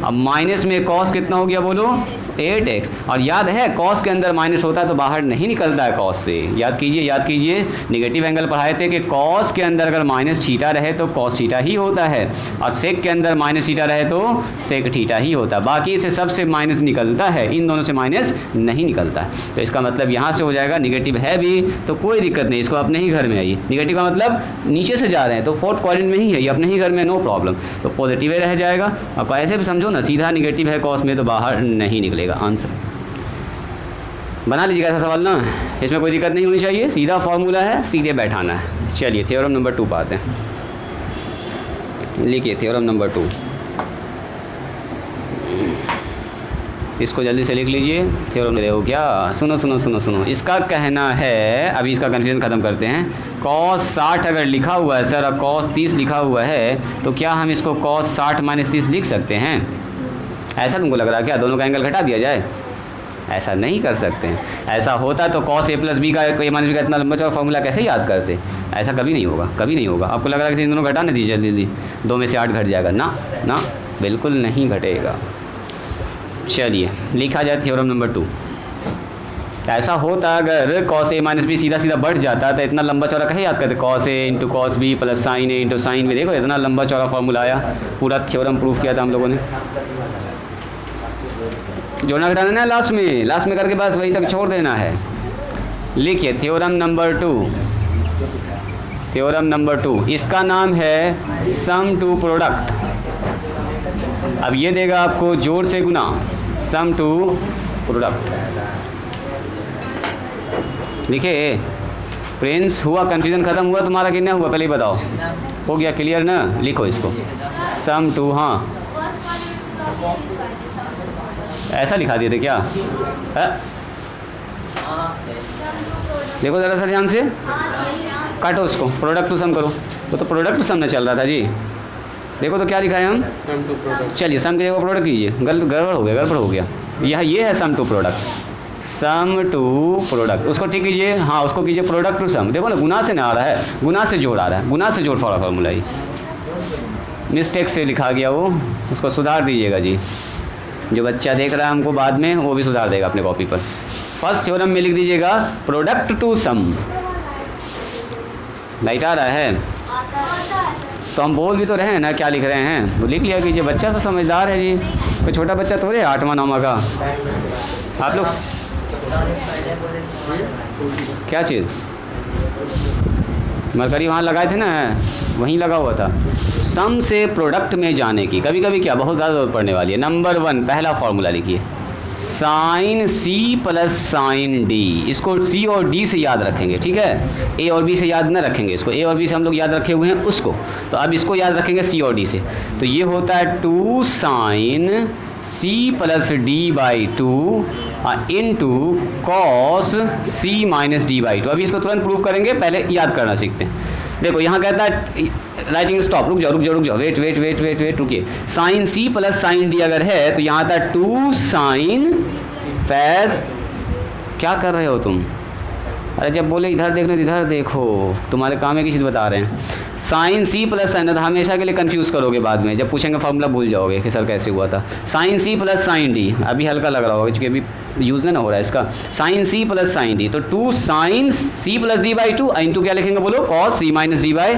अब माइनस में cos कितना हो गया बोलो? 8x। और याद है कॉस के अंदर माइनस होता है तो बाहर नहीं निकलता है कॉस से। याद कीजिए नेगेटिव एंगल पढ़ाए थे कि कॉस के अंदर अगर माइनस थीटा रहे तो कॉस थीटा ही होता है, और सेक के अंदर माइनस थीटा रहे तो सेक थीटा ही होता है। बाकी से सबसे माइनस निकलता है, इन दोनों से माइनस नहीं निकलता है। तो इसका मतलब यहाँ से हो जाएगा, निगेटिव है भी तो कोई दिक्कत नहीं, इसको अपने ही घर में आइए। निगेटिव का मतलब नीचे से जा रहे हैं तो फोर्थ क्वाड्रेंट में ही है, ये अपने ही घर में, नो प्रॉब्लम। तो पॉजिटिव रह जाएगा। अब ऐसे भी समझो ना, सीधा निगेटिव है कॉस में तो बाहर नहीं निकलेगा आंसर। बना लीजिएगा ऐसा सवाल ना, इसमें कोई दिक्कत नहीं होनी चाहिए, सीधा फॉर्मूला है, सीधे बैठाना है। चलिए थ्योरम नंबर 2 पाते हैं। लिखिए थ्योरम नंबर 2, इसको जल्दी से लिख लीजिए। थ्योरम देखो क्या, सुनो। इसका कहना है, अभी इसका कन्फ्यूजन ख़त्म करते हैं। कॉस 60 अगर लिखा हुआ है सर और कॉस 30 लिखा हुआ है तो क्या हम इसको कॉस 60 माइनस 30 लिख सकते हैं? ऐसा तुमको लग रहा है क्या, दोनों का एंगल घटा दिया जाए? ऐसा नहीं कर सकते हैं। ऐसा होता तो कॉस ए प्लस बी का ए माइनस बी का इतना लंबा चौड़ा फॉर्मूला कैसे याद करते? ऐसा कभी नहीं होगा, कभी नहीं होगा। आपको लग रहा है कि इन दोनों घटाने दीजिए जल्दी, 2 में से 8 घट जाएगा ना, बिल्कुल नहीं घटेगा। चलिए लिखा जाए थ्योरम नंबर 2। ऐसा होता अगर कॉस ए माइनस बी सीधा बढ़ जाता तो इतना लंबा चौड़ा कहीं याद करते? Cos A into cos B plus sine A into sine B. देखो इतना लंबा चौड़ा फॉर्मूला आया, पूरा थ्योरम प्रूफ किया था हम लोगों ने। जोड़ना घटाना ना लास्ट में करके बस वहीं तक छोड़ देना है। लिखिए थ्योरम नंबर 2, इसका नाम है सम टू प्रोडक्ट। अब ये देगा आपको जोड़ से गुना, सम टू प्रोडक्ट। लिखिए प्रिंस, हुआ कन्फ्यूजन ख़त्म हुआ तुम्हारा कि नहीं हुआ? पहले ही बताओ, हो गया क्लियर ना? लिखो इसको सम टू, हाँ ऐसा लिखा दिए थे क्या? देखो ज़रा सा ध्यान से, काटो उसको, प्रोडक्ट टू सम करो। वो तो प्रोडक्ट टू सम में चल रहा था जी। देखो तो क्या लिखा है हम, सम टू प्रोडक्ट। चलिए सम की जगह प्रोडक्ट कीजिए, गड़बड़ हो गया। ये है सम टू प्रोडक्ट, उसको ठीक कीजिए। हाँ उसको कीजिए प्रोडक्ट टू सम। देखो ना गुना से ना आ रहा है, गुना से जोड़ आ रहा है, गुना से जोड़ फॉर्मूला ही मिस्टेक से लिखा गया, वो उसको सुधार दीजिएगा जी। जो बच्चा देख रहा है हमको बाद में वो भी सुधार देगा अपने कॉपी पर। फर्स्ट थ्योरम में लिख दीजिएगा प्रोडक्ट टू सम। लाइट आ रहा है तो हम बोल भी तो रहे हैं ना क्या लिख रहे हैं, वो लिख लिया कीजिए। बच्चा तो समझदार है जी, कोई छोटा बच्चा थोड़े 8वां 9वां का। आप लोग क्या चीज़ मरकरी वहाँ लगाए थे ना, वहीं लगा हुआ था। सम से प्रोडक्ट में जाने की कभी कभी क्या बहुत ज़्यादा जरूरत पड़ने वाली है। नंबर 1 पहला फॉर्मूला लिखिए, sine C plus sine D. इसको सी और डी से याद रखेंगे, ठीक है? ए और बी से याद ना रखेंगे इसको, ए और बी से हम लोग याद रखे हुए हैं उसको, तो अब इसको याद रखेंगे सी और डी से। तो ये होता है 2 sine C plus D by 2 into cos C minus D by 2। अभी इसको तुरंत प्रूफ करेंगे, पहले याद करना सीखते हैं। देखो यहाँ कहता है राइटिंग स्टॉप, रुक जाओ, वेट रुकिए। Sine C plus sine D अगर है तो यहाँ आता है 2 साइन फैज। क्या कर रहे हो तुम? अरे जब बोले इधर देखने तो इधर देखो, तुम्हारे काम में की चीज़ बता रहे हैं। साइन सी प्लस साइन, तो हमेशा के लिए कंफ्यूज करोगे बाद में, जब पूछेंगे फॉर्मूला भूल जाओगे कि सर कैसे हुआ था। Sine C plus sine D, अभी हल्का लग रहा होगा क्योंकि अभी यूज़ ना हो रहा है इसका। Sine C plus sine D, तो 2 sine C plus D by 2 into क्या लिखेंगे बोलो, cos C minus D by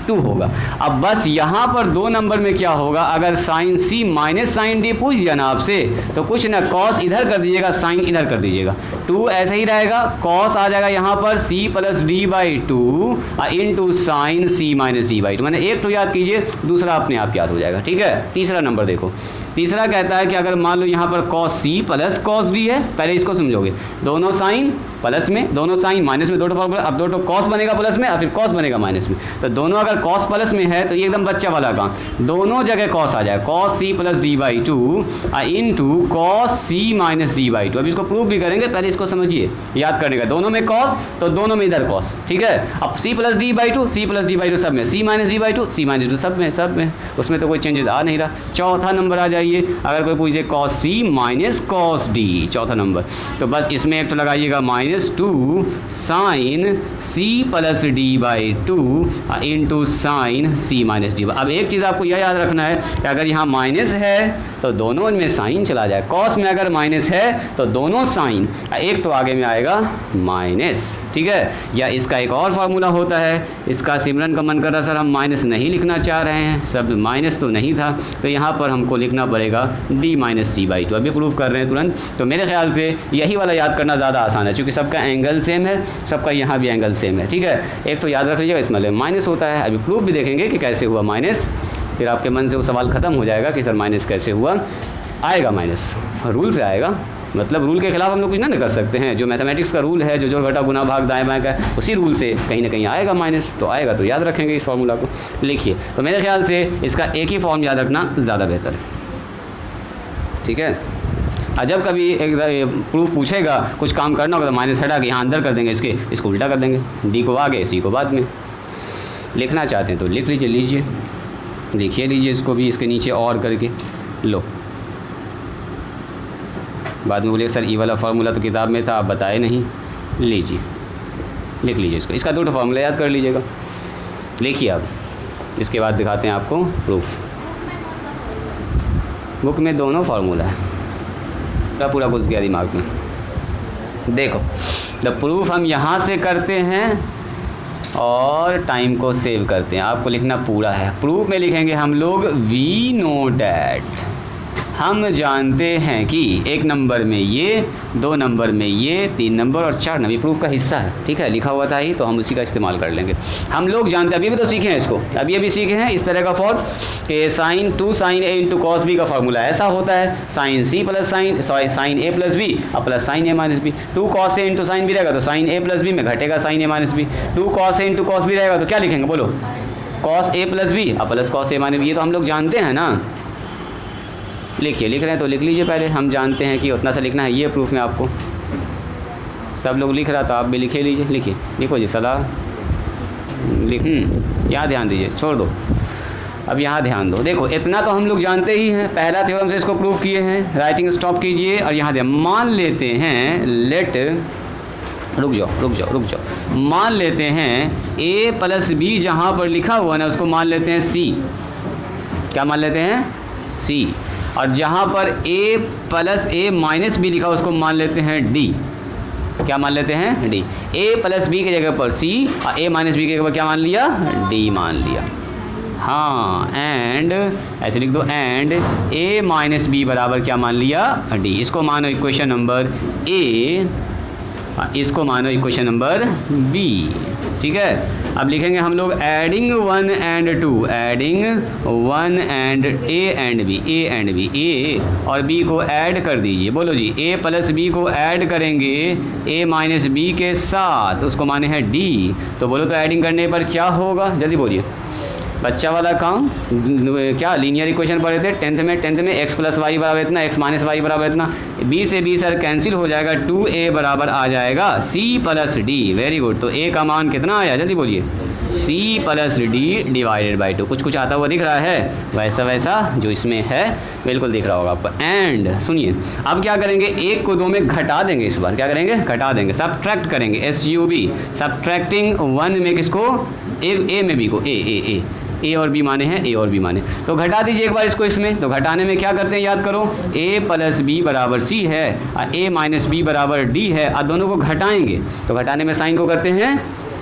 2 होगा। अब बस यहाँ पर 2 नंबर में क्या होगा, अगर sign C minus sine D पूछ दिया ना आपसे तो कुछ ना, कॉस इधर कर दीजिएगा, साइन इधर कर दीजिएगा। 2 ऐसे ही रहेगा, कॉस आ जाएगा यहाँ पर C plus D by 2 into sine C minus D by 2। मैंने एक तो याद कीजिए, दूसरा अपने आप याद हो जाएगा, ठीक है? तीसरा नंबर देखो, तीसरा कहता है कि अगर मान लो यहाँ पर cos C plus cos D है, पहले इसको समझोगे, दोनों साइन प्लस में, दोनों साइन माइनस में, 2 फॉर्मूला, अब 2 कॉस बनेगा प्लस में और फिर कॉस बनेगा माइनस में। तो दोनों अगर कॉस प्लस में है तो ये एकदम बच्चा वाला काम, दोनों जगह कॉस आ जाए, cos C plus D by 2 into cos C minus D by 2। अब इसको प्रूव भी करेंगे, पहले इसको समझिए, याद करने का। दोनों में कॉस तो दोनों में इधर कॉस, ठीक है? अब C plus D by 2, C plus D by 2 सब में, C minus D by 2, C minus 2 सब में, उसमें तो कोई चेंजेस आ नहीं रहा। चौथा नंबर आ जाइए, अगर कोई पूछे cos C minus cos D, चौथा नंबर, तो बस इसमें एक तो लगाइएगा minus -2 sine C plus D by 2 into sine C minus D. अब एक चीज़ आपको यह याद रखना है कि अगर यहाँ माइनस है तो दोनों में साइन चला जाए। कॉस में अगर माइनस है तो दोनों साइन, एक तो आगे में आएगा माइनस, ठीक है। या इसका एक और फार्मूला होता है, इसका सिमरन का मन कर रहा सर हम माइनस नहीं लिखना चाह रहे हैं, सब माइनस तो नहीं था, तो यहाँ पर हमको लिखना पड़ेगा d माइनस सी बाई 2। अभी प्रूफ कर रहे हैं तुरंत। तो मेरे ख्याल से यही वाला याद करना ज़्यादा आसान है, क्योंकि सबका एंगल सेम है, सबका यहाँ भी एंगल सेम है, ठीक है। एक तो याद रख लीजिएगा इसमें माइनस होता है। अभी प्रूफ भी देखेंगे कि कैसे हुआ माइनस, फिर आपके मन से वो सवाल ख़त्म हो जाएगा कि सर माइनस कैसे हुआ। आएगा माइनस, रूल से आएगा, मतलब रूल के खिलाफ हम लोग कुछ ना कर सकते हैं। जो मैथमेटिक्स का रूल है, जो घटा गुना भाग दाएं बाएं का, उसी रूल से कहीं ना कहीं आएगा माइनस। तो आएगा तो याद रखेंगे इस फार्मूला को, लिखिए। तो मेरे ख्याल से इसका एक ही फॉर्म याद रखना ज़्यादा बेहतर है, ठीक है। जब कभी एक प्रूफ पूछेगा कुछ काम करना होगा तो माइनस हटा के यहाँ अंदर कर देंगे, इसको उल्टा कर देंगे, डी को आगे सी को बाद में। लिखना चाहते हैं तो लिख लीजिए, लिखिए लीजिए इसको भी इसके नीचे और करके लो। बाद में बोलिए सर ई वाला फार्मूला तो किताब में था, आप बताए नहीं। लीजिए लिख लीजिए इसको, इसका 2 फार्मूला याद कर लीजिएगा। लिखिए आप, इसके बाद दिखाते हैं आपको प्रूफ। बुक में दोनों फार्मूला है, पूरा घुस गया दिमाग में। देखो द प्रूफ हम यहाँ से करते हैं और टाइम को सेव करते हैं। आपको लिखना पूरा है। प्रूफ में लिखेंगे हम लोग वी नो डैट, हम जानते हैं कि 1 नंबर में ये, 2 नंबर में ये, 3 नंबर और 4 नंबर, प्रूफ का हिस्सा है, ठीक है। लिखा हुआ था ही तो हम उसी का इस्तेमाल कर लेंगे। हम लोग जानते हैं, अभी भी तो सीखे हैं इसको, अभी अभी सीखे हैं इस तरह का फॉर्म कि sign 2 sign A into cos B का फार्मूला ऐसा होता है, साइन सी प्लस साइन ए प्लस बी और plus sine A minus B. 2 cos A into sine B रहेगा तो साइन ए प्लस बी में घटेगा sign A minus B. 2 cos A into cos B रहेगा तो क्या लिखेंगे बोलो, कॉस ए प्लस बी और plus cos A minus B. ये तो हम लोग जानते हैं ना। लिखिए, लिख रहे हैं तो लिख लीजिए पहले, हम जानते हैं कि उतना सा लिखना है। ये प्रूफ में आपको सब लोग लिख रहा था, आप भी लिखे लीजिए, लिखिए, लिखो जी सलाह लिख। यहाँ ध्यान दीजिए, छोड़ दो अब, यहाँ ध्यान दो। देखो इतना तो हम लोग जानते ही हैं, पहला थ्योरम से इसको प्रूफ किए हैं। राइटिंग स्टॉप कीजिए और यहाँ ध्यान, मान लेते हैं लेट, रुक जाओ, मान लेते हैं a प्लस बी जहाँ पर लिखा हुआ ना उसको मान लेते हैं c। क्या मान लेते हैं, c। और जहाँ पर a plus a minus B लिखा उसको मान लेते हैं d। क्या मान लेते हैं, d। a प्लस बी की जगह पर c और a माइनस बी की जगह पर क्या मान लिया, d मान लिया। हाँ, एंड ऐसे लिख दो, एंड a माइनस बी बराबर क्या मान लिया, d। इसको मानो इक्वेशन नंबर a, इसको मानो इक्वेशन नंबर b, ठीक है। अब लिखेंगे हम लोग adding 1 and 2, adding 1 and a and b, a and b, a और b को ऐड कर दीजिए। बोलो जी, a प्लस b को ऐड करेंगे a माइनस b के साथ, उसको माने हैं d। तो बोलो तो ऐडिंग करने पर क्या होगा, जल्दी बोलिए। बच्चा वाला काम, क्या लीनियर इक्वेशन पढ़े थे 10th में x प्लस वाई बराबर इतना, x माइनस वाई बराबर इतना, b से b सर कैंसिल हो जाएगा, 2a बराबर आ जाएगा c plus d। Very good. तो a का मान कितना आया, जल्दी बोलिए, c plus d divided by 2। कुछ आता हुआ दिख रहा है, वैसा वैसा जो इसमें है बिल्कुल दिख रहा होगा आपको। एंड सुनिए, अब क्या करेंगे, 1 को 2 में घटा देंगे, इस बार क्या करेंगे, घटा देंगे, सब्ट्रैक्ट करेंगे, SUB, सब्ट्रैक्टिंग 1 में किसको, a में b को, a और b माने हैं, a और b माने। तो घटा दीजिए एक बार इसको इसमें। तो घटाने में क्या करते हैं, याद करो, a प्लस बी बराबर c है और a माइनस बी बराबर d है, और दोनों को घटाएंगे। तो घटाने में साइन को करते हैं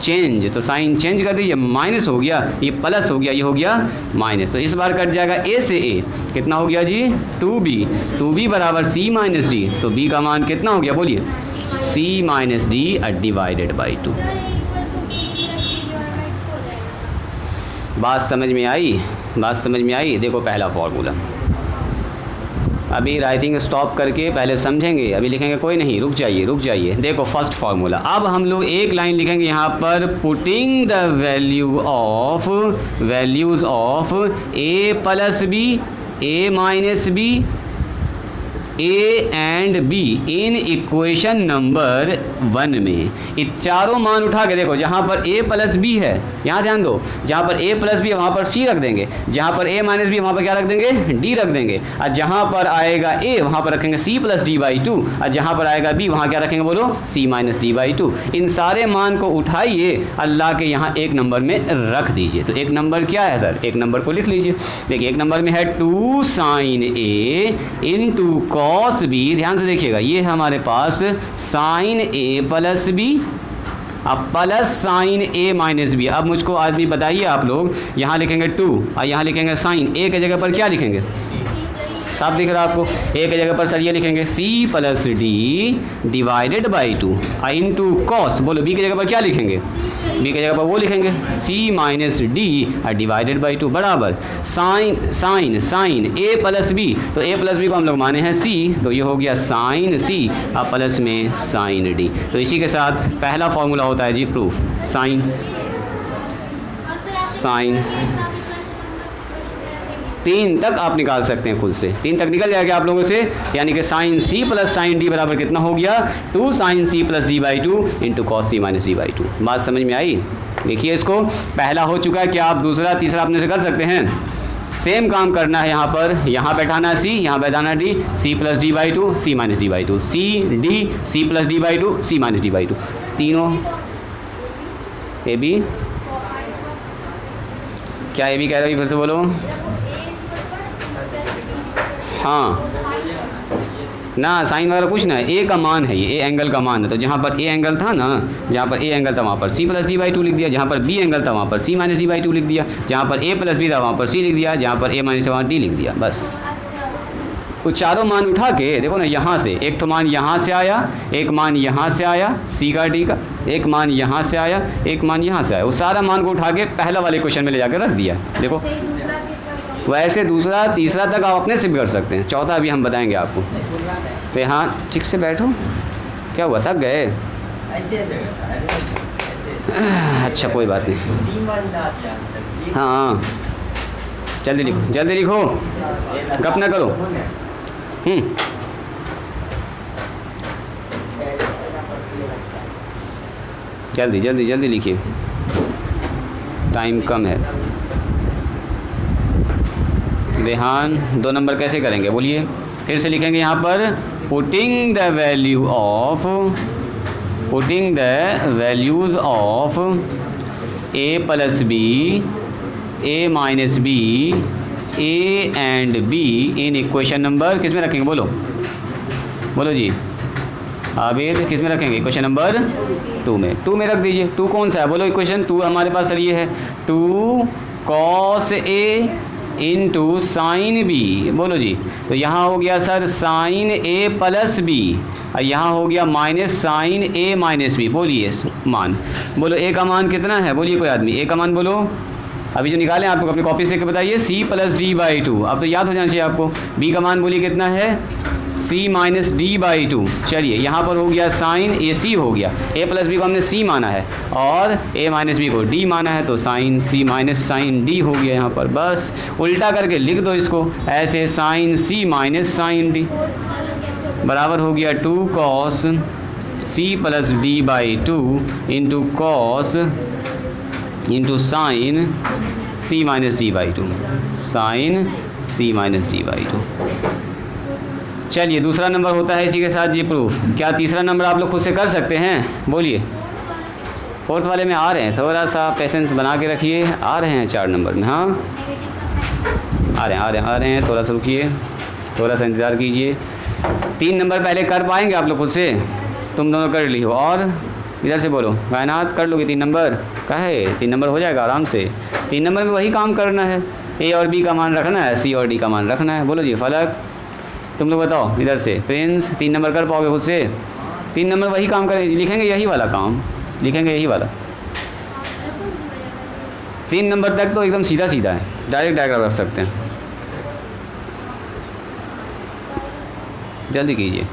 चेंज, तो साइन चेंज कर दीजिए, माइनस हो गया, ये प्लस हो गया, ये हो गया माइनस। तो इस बार कट जाएगा a से a, कितना हो गया जी, 2b बराबर c माइनस d। तो b का मान कितना हो गया, बोलिए, c minus d divided by 2। बात समझ में आई, देखो पहला फॉर्मूला। अभी राइटिंग स्टॉप करके पहले समझेंगे, अभी लिखेंगे कोई नहीं, रुक जाइए। देखो फर्स्ट फार्मूला। अब हम लोग एक लाइन लिखेंगे यहाँ पर, putting the values of a plus B, a minus B A and B in equation number 1 में। ये चारों मान उठा के देखो, जहाँ पर ए प्लस बी है, यहाँ ध्यान दो, जहाँ पर ए प्लस बी है वहाँ पर सी रख देंगे, जहाँ पर ए माइनस बी वहाँ पर क्या रख देंगे, डी रख देंगे, और जहाँ पर आएगा ए वहाँ पर रखेंगे सी प्लस डी बाई 2, और जहाँ पर आएगा बी वहाँ क्या रखेंगे बोलो, सी माइनस डी बाई 2। इन सारे मान को उठाइए, अल्लाह के यहाँ एक नंबर में रख दीजिए। तो एक नंबर क्या है सर, एक नंबर को लिख लीजिए। देखिए एक नंबर में है 2 sign A into cos B. ध्यान से देखिएगा, ये है हमारे पास साइन ए प्लस बी, अब plus sine A minus B. अब मुझको आदमी बताइए आप लोग, यहाँ लिखेंगे 2 और यहाँ लिखेंगे साइन, ए के जगह पर क्या लिखेंगे, साफ दिख रहा है आपको, ए के जगह पर सर ये लिखेंगे C plus D divided by 2 और इंटू कॉस। बोलो बी की जगह पर क्या लिखेंगे, बी की जगह पर वो लिखेंगे सी माइनस डी और डिवाइडेड बाई 2 बराबर साइन साइन साइन ए प्लस बी। तो ए प्लस बी को हम लोग माने हैं सी, तो ये हो गया साइन सी और प्लस में साइन डी। तो इसी के साथ पहला फॉर्मूला होता है जी प्रूफ, साइन साइन 3 तक आप निकाल सकते हैं खुद से, 3 तक निकल जाएगा आप लोगों से, यानी कि sine C plus sine D बराबर कितना हो गया, 2 sine C plus D by 2 into cos C minus D by 2। बात समझ में आई? देखिए इसको पहला हो चुका है, क्या आप दूसरा तीसरा अपने से कर सकते हैं? सेम काम करना है, यहाँ पर यहाँ बैठाना है सी, यहाँ बैठाना है D, C plus D by 2 C minus D by 2, C D C plus D by 2 C minus D by 2, तीनों ए बी। क्या ए बी कह रहे हो, फिर से बोलो। हाँ ना, साइन वगैरह कुछ ना है, ए का मान है, ये ए एंगल का मान है। तो जहाँ पर ए एंगल था ना, जहाँ पर ए एंगल था वहाँ पर सी प्लस डी बाई 2 लिख दिया, जहाँ पर बी एंगल था वहाँ पर सी माइनस डी बाई 2 लिख दिया, जहाँ पर ए प्लस बी था वहाँ पर सी लिख दिया, जहाँ पर ए माइनस वहाँ डी लिख दिया, बस। उस चारों मान उठा के देखो ना, यहाँ से एक तो मान यहाँ से आया, एक मान यहाँ से आया सी का डी का, एक मान यहाँ से आया, एक मान यहाँ से आया, उस सारा मान को उठा के पहला वाले क्वेश्चन में ले जाकर रख दिया। देखो वैसे दूसरा तीसरा तक आप अपने से भी कर सकते हैं, चौथा अभी हम बताएंगे आपको। तो हाँ ठीक से बैठो, क्या हुआ, थक गए? अच्छा कोई बात नहीं, हाँ जल्दी लिखो जल्दी लिखो, गप ना करो। जल्दी जल्दी जल्दी लिखिए, टाइम कम है। ध्यान, 2 नंबर कैसे करेंगे बोलिए, फिर से लिखेंगे यहाँ पर putting the values of A plus B, A minus B, A and B in equation number, किस में रखेंगे बोलो, बोलो जी आबिद, किस में रखेंगे, इक्वेशन नंबर 2 में। 2 में रख दीजिए। 2 कौन सा है बोलो, इक्वेशन 2 हमारे पास सर ये है 2 cos A into sine B, बोलो जी। तो यहाँ हो गया सर साइन ए प्लस बी, और यहाँ हो गया minus sine A minus B. बोलिए मान, बोलो ए का मान कितना है, बोलिए कोई आदमी, ए का मान बोलो, अभी जो निकालें आपको अपनी कॉपी से बताइए, सी प्लस डी बाई 2, अब तो याद हो जाना चाहिए आपको। बी का मान बोलिए कितना है, सी माइनस डी बाई 2। चलिए यहाँ पर हो गया साइन ए सी हो गया, ए प्लस बी को हमने सी माना है और ए माइनस बी को डी माना है, तो sign C minus sine D हो गया यहाँ पर। बस उल्टा करके लिख दो इसको ऐसे, sine C minus sine D बराबर हो गया 2 cos C plus D by 2 into cos into sine C minus D by 2, sine C minus D by 2। चलिए दूसरा नंबर होता है इसी के साथ जी प्रूफ। क्या तीसरा नंबर आप लोग खुद से कर सकते हैं, बोलिए। 4th वाले में आ रहे हैं, थोड़ा सा पेशेंस बना के रखिए, आ रहे हैं 4 नंबर में। हाँ आ रहे हैं, थोड़ा सा रुकिए, थोड़ा सा इंतज़ार कीजिए। 3 नंबर पहले कर पाएंगे आप लोग खुद से, तुम दोनों कर ली हो, और इधर से बोलो कायनात कर लोगे 3 नंबर का है, 3 नंबर हो जाएगा आराम से। 3 नंबर में वही काम करना है, ए और बी का मान रखना है, सी और डी का मान रखना है। बोलो जी फलक, तुम लोग बताओ इधर से, प्रिंस 3 नंबर कर पाओगे खुद से? 3 नंबर वही काम करें, लिखेंगे यही वाला काम, लिखेंगे यही वाला। 3 नंबर तक तो एकदम सीधा सीधा है, डायरेक्ट डायग्राम रख सकते हैं। जल्दी कीजिए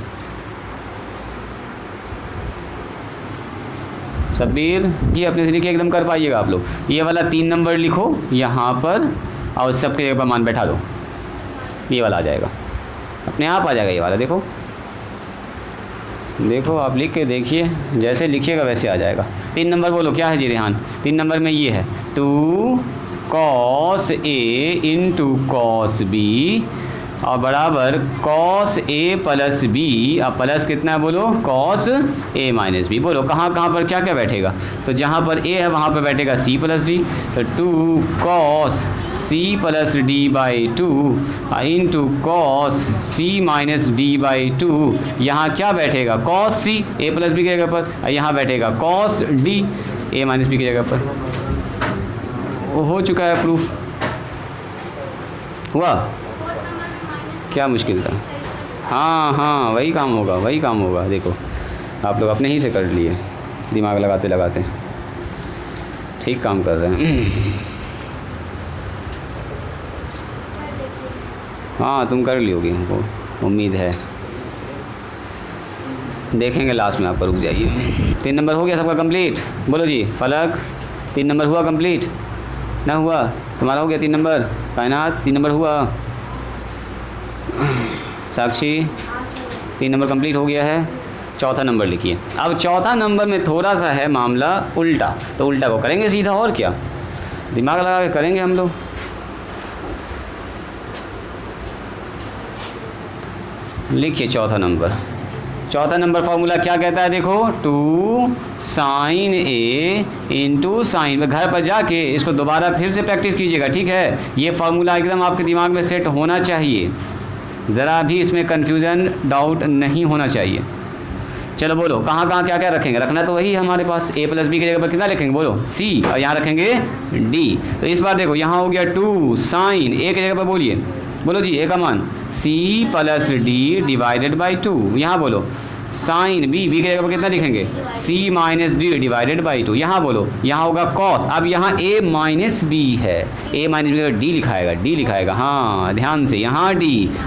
शब्बीर जी, अपने से लिखिए, एकदम कर पाइएगा आप लोग। ये वाला 3 नंबर लिखो यहाँ पर और सबके जगह पर मान बैठा दो, ये वाला आ जाएगा। अपने आप आ जाएगा ये वाला। देखो देखो आप लिख के देखिए, जैसे लिखिएगा वैसे आ जाएगा। 3 नंबर बोलो क्या है जी रेहान? 3 नंबर में ये है 2 cos A into cos B और बराबर cos A प्लस बी। अब प्लस कितना है बोलो? cos A minus B. बोलो कहाँ कहाँ पर क्या क्या बैठेगा? तो जहाँ पर A है वहाँ पर बैठेगा C प्लस डी। तो 2 cos C plus D by 2 into cos C minus D by 2। यहाँ क्या बैठेगा? cos C A plus B की जगह पर, यहाँ बैठेगा cos D A minus B की जगह पर। हो चुका है प्रूफ। हुआ? क्या मुश्किल था? हाँ हाँ वही काम होगा, वही काम होगा। देखो आप लोग अपने ही से कर लिए, दिमाग लगाते लगाते ठीक काम कर रहे हैं। हाँ तुम कर लियोगी, हमको उम्मीद है। देखेंगे लास्ट में, आप रुक जाइए। 3 नंबर हो गया सबका कंप्लीट? बोलो जी फलक 3 नंबर हुआ कंप्लीट? ना हुआ? तुम्हारा हो गया 3 नंबर? कायनात 3 नंबर हुआ? साक्षी 3 नंबर कंप्लीट हो गया है। चौथा नंबर लिखिए। अब चौथा नंबर में थोड़ा सा है मामला उल्टा, तो उल्टा को करेंगे सीधा, और क्या दिमाग लगा के करेंगे हम लोग। लिखिए चौथा नंबर। चौथा नंबर फार्मूला क्या कहता है? देखो 2 sin A इंटू साइन। घर पर जाके इसको दोबारा फिर से प्रैक्टिस कीजिएगा, ठीक है? ये फार्मूला एकदम आपके दिमाग में सेट होना चाहिए, ज़रा भी इसमें कन्फ्यूज़न डाउट नहीं होना चाहिए। चलो बोलो कहाँ कहाँ क्या क्या रखेंगे? रखना तो वही है हमारे पास। A प्लस बी की जगह पर कितना लिखेंगे? बोलो C, और यहाँ रखेंगे D। तो इस बार देखो यहाँ हो गया 2 sin A की जगह पर बोलिए, बोलो जी A का मान C plus D divided by 2। यहाँ बोलो साइन B, B की जगह पर कितना लिखेंगे? C minus D divided by 2। यहाँ बोलो, यहाँ होगा cos। अब यहाँ A माइनस बी है, A माइनस बी का D लिखाएगा, D लिखाएगा, हाँ ध्यान से, यहाँ D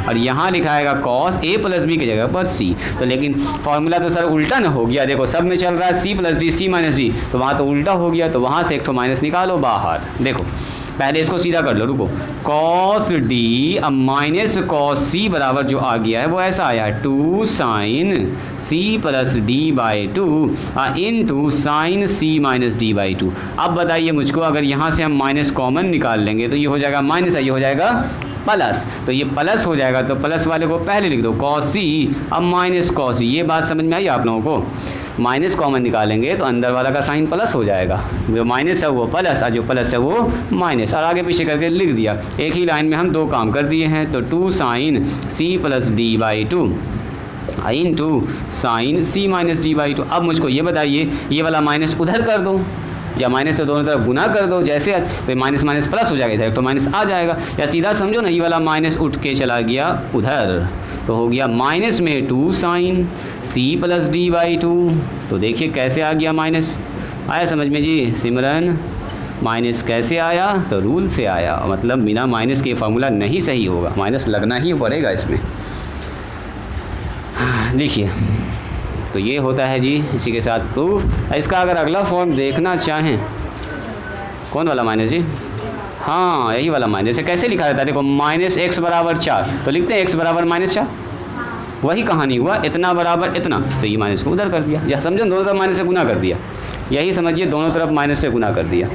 और यहाँ लिखाएगा cos A प्लस बी की जगह पर C। तो लेकिन फॉर्मूला तो सर उल्टा ना हो गया? देखो सब में चल रहा है C plus D, C minus D, तो वहाँ तो उल्टा हो गया। तो वहाँ से एक तो माइनस निकालो बाहर। देखो पहले इसको सीधा कर लो, रुको। cos D अब माइनस cos C बराबर जो आ गया है वो ऐसा आया है 2 sin C plus D by 2 into sign C minus D by 2। अब बताइए मुझको, अगर यहाँ से हम माइनस कॉमन निकाल लेंगे तो ये हो जाएगा माइनस, ये हो जाएगा प्लस। तो ये प्लस हो जाएगा, तो प्लस वाले को पहले लिख दो cos C अब माइनस cos C। ये बात समझ में आई आप लोगों को? माइनस कॉमन निकालेंगे तो अंदर वाला का साइन प्लस हो जाएगा, जो माइनस है वो प्लस और जो प्लस है वो माइनस, और आगे पीछे करके लिख दिया। एक ही लाइन में हम 2 काम कर दिए हैं। तो 2 sin C plus D by 2 into sign C minus D by 2। अब मुझको ये बताइए, ये वाला माइनस उधर कर दो या माइनस से दोनों तरफ गुना कर दो, जैसे तो माइनस माइनस प्लस हो जाएगा, इधर तो माइनस आ जाएगा। या सीधा समझो ना, ये वाला माइनस उठ के चला गया उधर, तो हो गया माइनस में 2 sin C plus D by 2। तो देखिए कैसे आ गया माइनस। आया समझ में जी सिमरन? माइनस कैसे आया? तो रूल से आया, मतलब बिना माइनस के फार्मूला नहीं सही होगा, माइनस लगना ही पड़ेगा इसमें। देखिए तो ये होता है जी, इसी के साथ प्रूफ। इसका अगर अगला फॉर्म देखना चाहें, कौन वाला माइनस जी? हाँ यही वाला माइनस। जैसे कैसे लिखा जाता है? देखो माइनस एक्स बराबर 4, तो लिखते हैं एक्स बराबर माइनस 4। वही कहानी हुआ, इतना बराबर इतना, तो ये माइनस को उधर कर दिया, या समझो दोनों तरफ माइनस से गुना कर दिया। यही समझिए, दोनों तरफ माइनस से गुना कर दिया।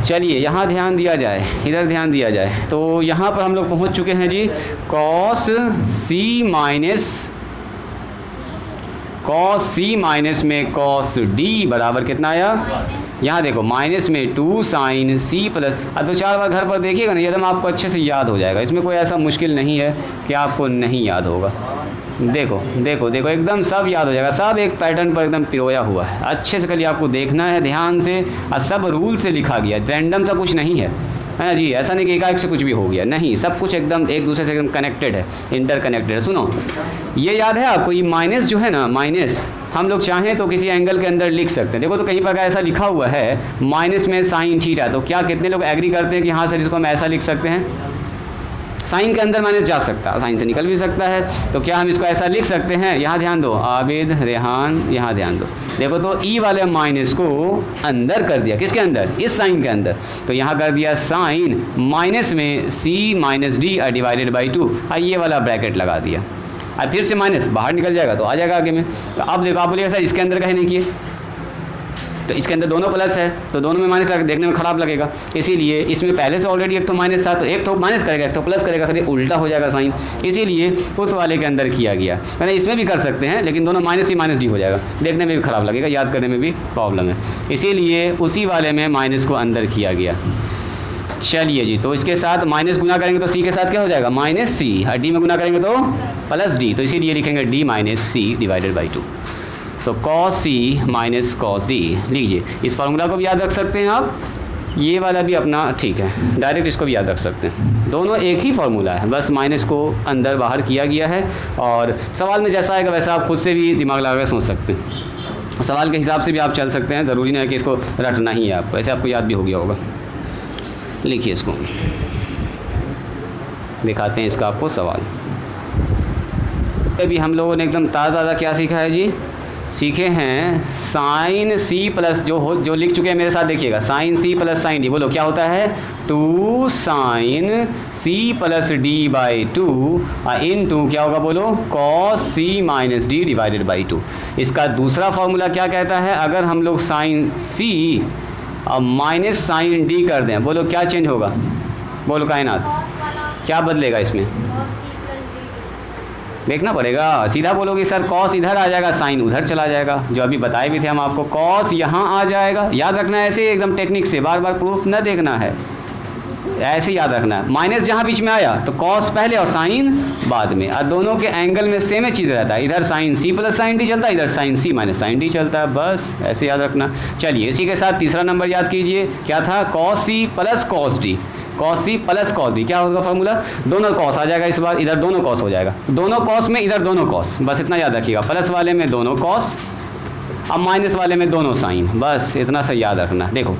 चलिए यहाँ ध्यान दिया जाए, इधर ध्यान दिया जाए। तो यहाँ पर हम लोग पहुँच चुके हैं जी cos C माइनस में cos D बराबर कितना आया? यहाँ देखो माइनस में 2 sin C प्लस। अब 2-4 बार घर पर देखिएगा ना, एकदम आपको अच्छे से याद हो जाएगा। इसमें कोई ऐसा मुश्किल नहीं है कि आपको नहीं याद होगा। देखो देखो देखो एकदम सब याद हो जाएगा, सब एक पैटर्न पर एकदम पिरोया हुआ है। अच्छे से खाली आपको देखना है ध्यान से, और सब रूल से लिखा गया, रैंडम सा कुछ नहीं है ना जी। ऐसा नहीं कि एकाएक से कुछ भी हो गया, नहीं, सब कुछ एकदम एक दूसरे से एकदम कनेक्टेड है, इंटरकनेक्टेड है। सुनो, ये याद है आपको, ये माइनस जो है ना, माइनस हम लोग चाहें तो किसी एंगल के अंदर लिख सकते हैं। देखो तो कहीं पर ऐसा लिखा हुआ है माइनस में साइन थीटा, तो क्या कितने लोग एग्री करते हैं कि हाँ सर इसको हम ऐसा लिख सकते हैं? साइन के अंदर माइनस जा सकता है, साइन से निकल भी सकता है। तो क्या हम इसको ऐसा लिख सकते हैं, यहाँ ध्यान दो, आबिद रेहान, यहाँ ध्यान दो, देखो तो ई वाले माइनस को अंदर कर दिया, किसके अंदर, इस साइन के अंदर। तो यहाँ कर दिया साइन माइनस में C minus D divided by 2, ये वाला ब्रैकेट लगा दिया। अब फिर से माइनस बाहर निकल जाएगा तो आ जाएगा आगे में। तो अब देखो, आप बोलिएगा सर इसके अंदर कहीं नहीं किए, तो इसके अंदर दोनों प्लस है तो दोनों में माइनस लगा, देखने में ख़राब लगेगा, इसीलिए इसमें पहले से ऑलरेडी एक तो माइनस था, तो एक तो माइनस करेगा एक तो प्लस करेगा, फिर उल्टा हो जाएगा साइन, इसीलिए उस वाले के अंदर किया गया। मैंने इसमें भी कर सकते हैं, लेकिन दोनों माइनस ही माइनस डी हो जाएगा, देखने में भी ख़राब लगेगा, याद करने में भी प्रॉब्लम है, इसीलिए उसी वाले में माइनस को अंदर किया गया। चलिए जी, तो इसके साथ माइनस गुना करेंगे तो सी के साथ क्या हो जाएगा, माइनस सी, और डी में गुना करेंगे तो प्लस डी, तो इसीलिए लिखेंगे D minus C divided by 2। So cos C minus cos D लीजिए। इस फार्मूला को भी याद रख सकते हैं आप, ये वाला भी अपना ठीक है, डायरेक्ट इसको भी याद रख सकते हैं, दोनों एक ही फार्मूला है, बस माइनस को अंदर बाहर किया गया है। और सवाल में जैसा आएगा वैसा आप खुद से भी दिमाग लगा कर सोच सकते हैं, सवाल के हिसाब से भी आप चल सकते हैं, ज़रूरी नहीं है कि इसको रटना ही है आपको, ऐसे आपको याद भी हो गया होगा। लिखिए इसको, दिखाते हैं इसका आपको सवाल। अभी हम लोगों ने एकदम ताज़ा क्या सीखा है जी, सीखे हैं साइन सी प्लस, जो लिख चुके हैं मेरे साथ देखिएगा, sine C plus sine D, बोलो क्या होता है, 2 sine C plus D by 2 into क्या होगा, बोलो cos C minus D divided by 2। इसका दूसरा फार्मूला क्या कहता है, अगर हम लोग साइन सी और माइनस साइन डी कर दें, बोलो क्या चेंज होगा, बोलो कायनात क्या बदलेगा इसमें, देखना पड़ेगा। सीधा बोलोगे सर कॉस इधर आ जाएगा, साइन उधर चला जाएगा, जो अभी बताए भी थे हम आपको, कॉस यहाँ आ जाएगा, याद रखना है ऐसे एकदम टेक्निक से, बार बार प्रूफ न देखना है, ऐसे याद रखना है। माइनस जहाँ बीच में आया तो कॉस पहले और साइन बाद में, और दोनों के एंगल में सेम ही चीज़ रहता है, इधर sine C plus sine D चलता है, इधर sine C minus sine D चलता है, बस ऐसे याद रखना। चलिए इसी के साथ तीसरा नंबर याद कीजिए, क्या था, cos C plus cos D, cos C plus cos D, क्या होगा फार्मूला, दोनों कॉस आ जाएगा, इस बार इधर दोनों कॉस हो जाएगा, दोनों कॉस में इधर दोनों कॉस, बस इतना याद रखिएगा, प्लस वाले में दोनों कॉस, अब माइनस वाले में दोनों साइन, बस इतना सा याद रखना। देखो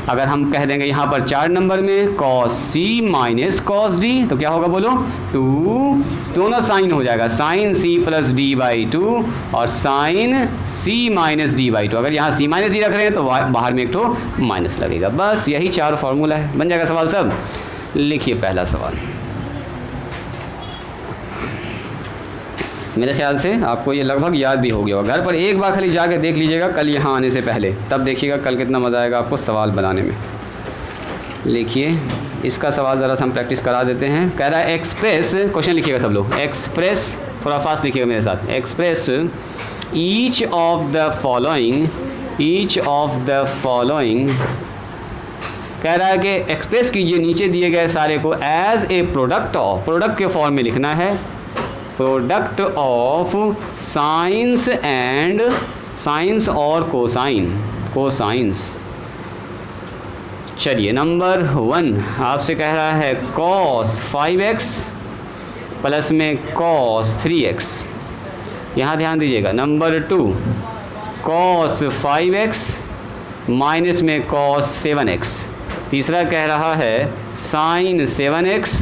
अगर हम कह देंगे यहाँ पर 4 नंबर में cos C minus cos D, तो क्या होगा बोलो, 2 दोनों साइन हो जाएगा, sine C plus D by 2 और sine C minus D by 2। अगर यहाँ सी माइनस डी रख रहे हैं तो बाहर में एक तो माइनस लगेगा, बस यही 4 फार्मूला है, बन जाएगा सवाल सब। लिखिए पहला सवाल, मेरे ख्याल से आपको ये लगभग याद भी हो गया होगा, घर पर एक बार खाली जाके देख लीजिएगा कल यहाँ आने से पहले, तब देखिएगा कल कितना मज़ा आएगा आपको सवाल बनाने में। लिखिए इसका सवाल ज़रा हम प्रैक्टिस करा देते हैं। कह रहा है एक्सप्रेस, क्वेश्चन लिखिएगा सब लोग, एक्सप्रेस थोड़ा फास्ट लिखिएगा मेरे साथ, express each of the following, each of the following, कह रहा है कि एक्सप्रेस कीजिए नीचे दिए गए सारे को as a product of, product के फॉर्म में लिखना है, product of sines and sines और कोसाइन, कोसाइंस। चलिए नंबर 1 आपसे कह रहा है कॉस 5x प्लस में कॉस 3x, यहाँ ध्यान दीजिएगा। नंबर 2 कॉस 5x माइनस में कॉस 7x। तीसरा कह रहा है साइन 7x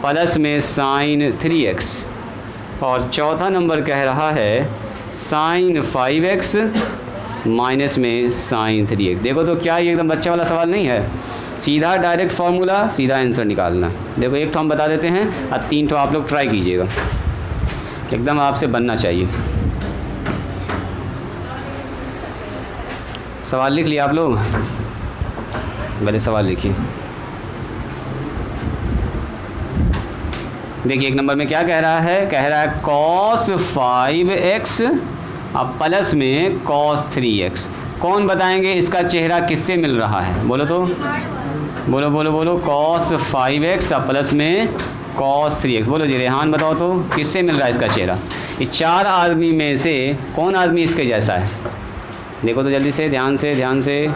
प्लस में साइन 3x। और चौथा नंबर कह रहा है साइन 5x माइनस में साइन 3x। देखो तो क्या ये एकदम बच्चा वाला सवाल नहीं है, सीधा डायरेक्ट फार्मूला, सीधा आंसर निकालना। देखो एक तो हम बता देते हैं और 3 तो आप लोग ट्राई कीजिएगा, एकदम आपसे बनना चाहिए। सवाल लिख लिया आप लोग, पहले सवाल लिखिए। देखिए 1 नंबर में क्या कह रहा है, कह रहा है कॉस 5x अब प्लस में कॉस 3x। कौन बताएंगे इसका चेहरा किससे मिल रहा है, बोलो तो, बोलो बोलो बोलो, कॉस 5x अब प्लस में कॉस 3x। बोलो जी रेहान बताओ तो किससे मिल रहा है इसका चेहरा। इस 4 आदमी में से कौन आदमी इसके जैसा है, देखो तो जल्दी से, ध्यान से ध्यान से।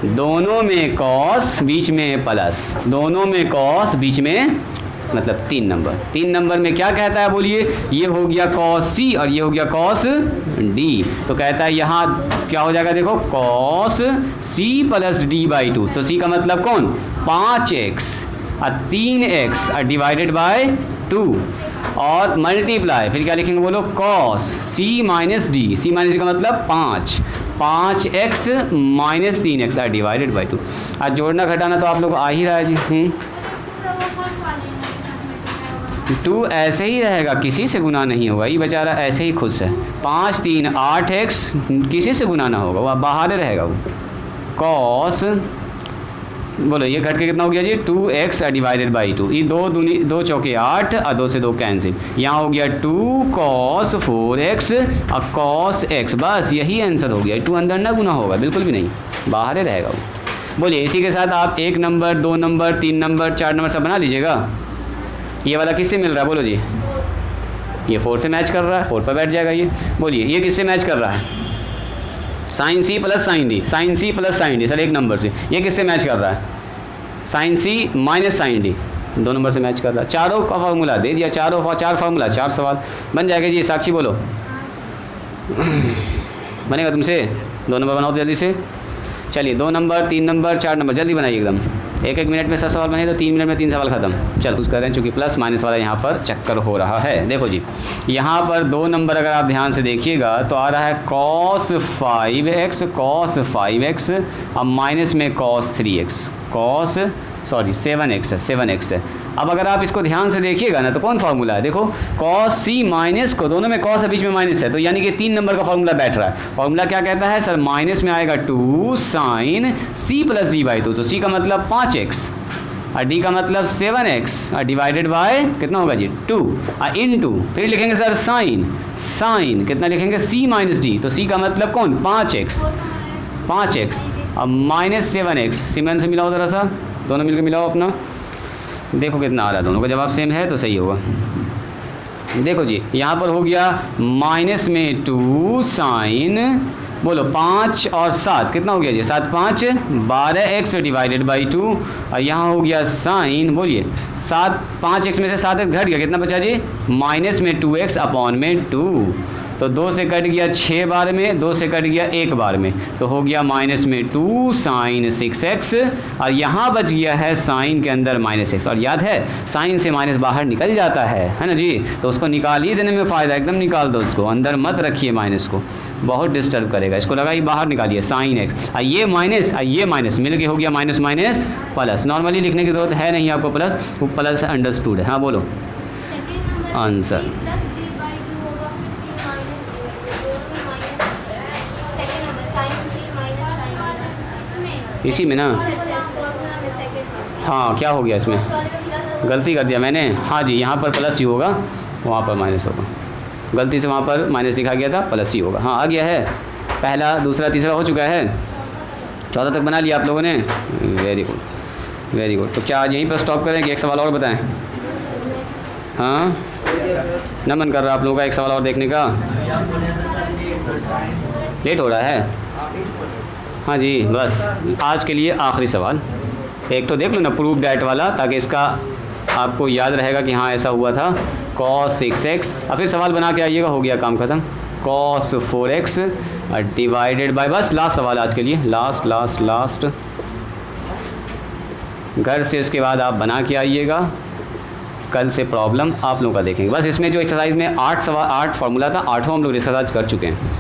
दोनों में कॉस बीच में प्लस, दोनों में कॉस बीच में मतलब 3 नंबर। 3 नंबर में क्या कहता है बोलिए, ये हो गया कॉस सी और ये हो गया कॉस डी। तो कहता है यहाँ क्या हो जाएगा, देखो cos C plus D by 2। तो सी का मतलब कौन, 5x और 3x डिवाइडेड बाय 2 और मल्टीप्लाई, फिर क्या लिखेंगे बोलो, cos c minus D, c minus D का मतलब 5x minus 3x divided by 2। आज जोड़ना घटाना तो आप लोग आ ही रहा है जी। 2 ऐसे ही रहेगा, किसी से गुना नहीं होगा, ये बेचारा ऐसे ही खुश है। 5 3 8x किसी से गुना ना होगा, वह बाहर रहेगा वो। कॉस बोलो ये घट के कितना हो गया जी, 2x डिवाइडेड बाई 2। ये 2 चौके 8 और 2 से 2 कैंसिल, यहाँ हो गया 2 cos 4x और cos x, बस यही आंसर हो गया। 2 अंदर ना गुना होगा, बिल्कुल भी नहीं, बाहर ही रहेगा वो। बोलिए इसी के साथ आप 1 नंबर 2 नंबर 3 नंबर 4 नंबर सब बना लीजिएगा। ये वाला किससे मिल रहा है बोलो जी, ये 4 से मैच कर रहा है, 4 पर बैठ जाएगा ये। बोलिए ये किससे मैच कर रहा है, sine C plus sine D, sine C plus sine D, sir 1 number से। ये किससे मैच कर रहा है, sine C minus sine D, 2 number से मैच कर रहा है। चारों का फार्मूला दे दिया, 4 फार्मूला 4 सवाल बन जाएगा जी। साक्षी बोलो बनेगा तुमसे, 2 नंबर बनाओ तो जल्दी से। चलिए 2 नंबर 3 नंबर 4 नंबर जल्दी बनाइए एकदम, 1 मिनट में सब सवाल बने तो 3 मिनट में 3 सवाल खत्म। चल कुछ करें, चूँकि प्लस माइनस वाला यहाँ पर चक्कर हो रहा है। देखो जी यहाँ पर 2 नंबर अगर आप ध्यान से देखिएगा तो आ रहा है cos 5x अब माइनस में cos 3x, सेवन एक्स है। अब अगर आप इसको ध्यान से देखिएगा ना तो कौन फार्मूला है, देखो cos c माइनस को, दोनों में cos है बीच में माइनस है, तो यानी कि 3 नंबर का फार्मूला बैठ रहा है। फार्मूला क्या कहता है सर, माइनस में आएगा 2 sine c plus D by 2, तो c का मतलब 5x और d का मतलब 7x और डिवाइडेड बाय कितना होगा जी 2 और इन 2, फिर लिखेंगे सर साइन कितना लिखेंगे c माइनस डी, तो c का मतलब कौन 5x और माइनस 7x। सिमरन से मिलाओ ज़रा सा, दोनों मिलकर मिलाओ अपना, देखो कितना आ रहा है। दोनों का जवाब सेम है तो सही होगा। देखो जी यहाँ पर हो गया माइनस में 2 साइन, बोलो 5 और 7 कितना हो गया जी, 7 5 12x डिवाइडेड बाई 2 और यहाँ हो गया साइन, बोलिए 5x में से 7x घट गया, कितना बचा जी माइनस में 2x अपॉन में 2, तो 2 से कट गया 6 बार में, 2 से कट गया 1 बार में, तो हो गया माइनस में 2 साइन 6x और यहाँ बच गया है साइन के अंदर माइनस x। और याद है साइन से माइनस बाहर निकल जाता है ना जी, तो उसको निकाल ही देने में फ़ायदा, एकदम निकाल दो उसको, अंदर मत रखिए माइनस को, बहुत डिस्टर्ब करेगा। इसको लगाइए बाहर निकालिए साइन x, और ये माइनस मिल के हो गया माइनस माइनस प्लस। नॉर्मली लिखने की ज़रूरत है नहीं आपको, प्लस वो प्लस अंडरस्टूड है। हाँ बोलो आंसर इसी में ना, हाँ क्या हो गया इसमें, गलती कर दिया मैंने, हाँ जी यहाँ पर प्लस ही होगा, वहाँ पर माइनस होगा, गलती से वहाँ पर माइनस लिखा गया था, प्लस ही होगा। हाँ आ गया है, पहला दूसरा तीसरा हो चुका है, 14 तक बना लिया आप लोगों ने, वेरी गुड। तो क्या आज यहीं पर स्टॉप करें कि एक सवाल और बताएं? हाँ न मन कर रहा आप लोगों का एक सवाल और देखने का, लेट हो रहा है। हाँ जी बस आज के लिए आखिरी सवाल, एक तो देख लो ना प्रूफ डैट वाला, ताकि इसका आपको याद रहेगा कि हाँ ऐसा हुआ था, cos 6x, और फिर सवाल बना के आइएगा, हो गया काम ख़त्म, cos 4x डिवाइडेड बाय, बस लास्ट सवाल आज के लिए, लास्ट घर से उसके बाद आप बना के आइएगा, कल से प्रॉब्लम आप लोगों का देखेंगे। बस इसमें जो एक्सरसाइज में 8 फार्मूला था, 8वां हम लोग डिस्कस आज कर चुके हैं,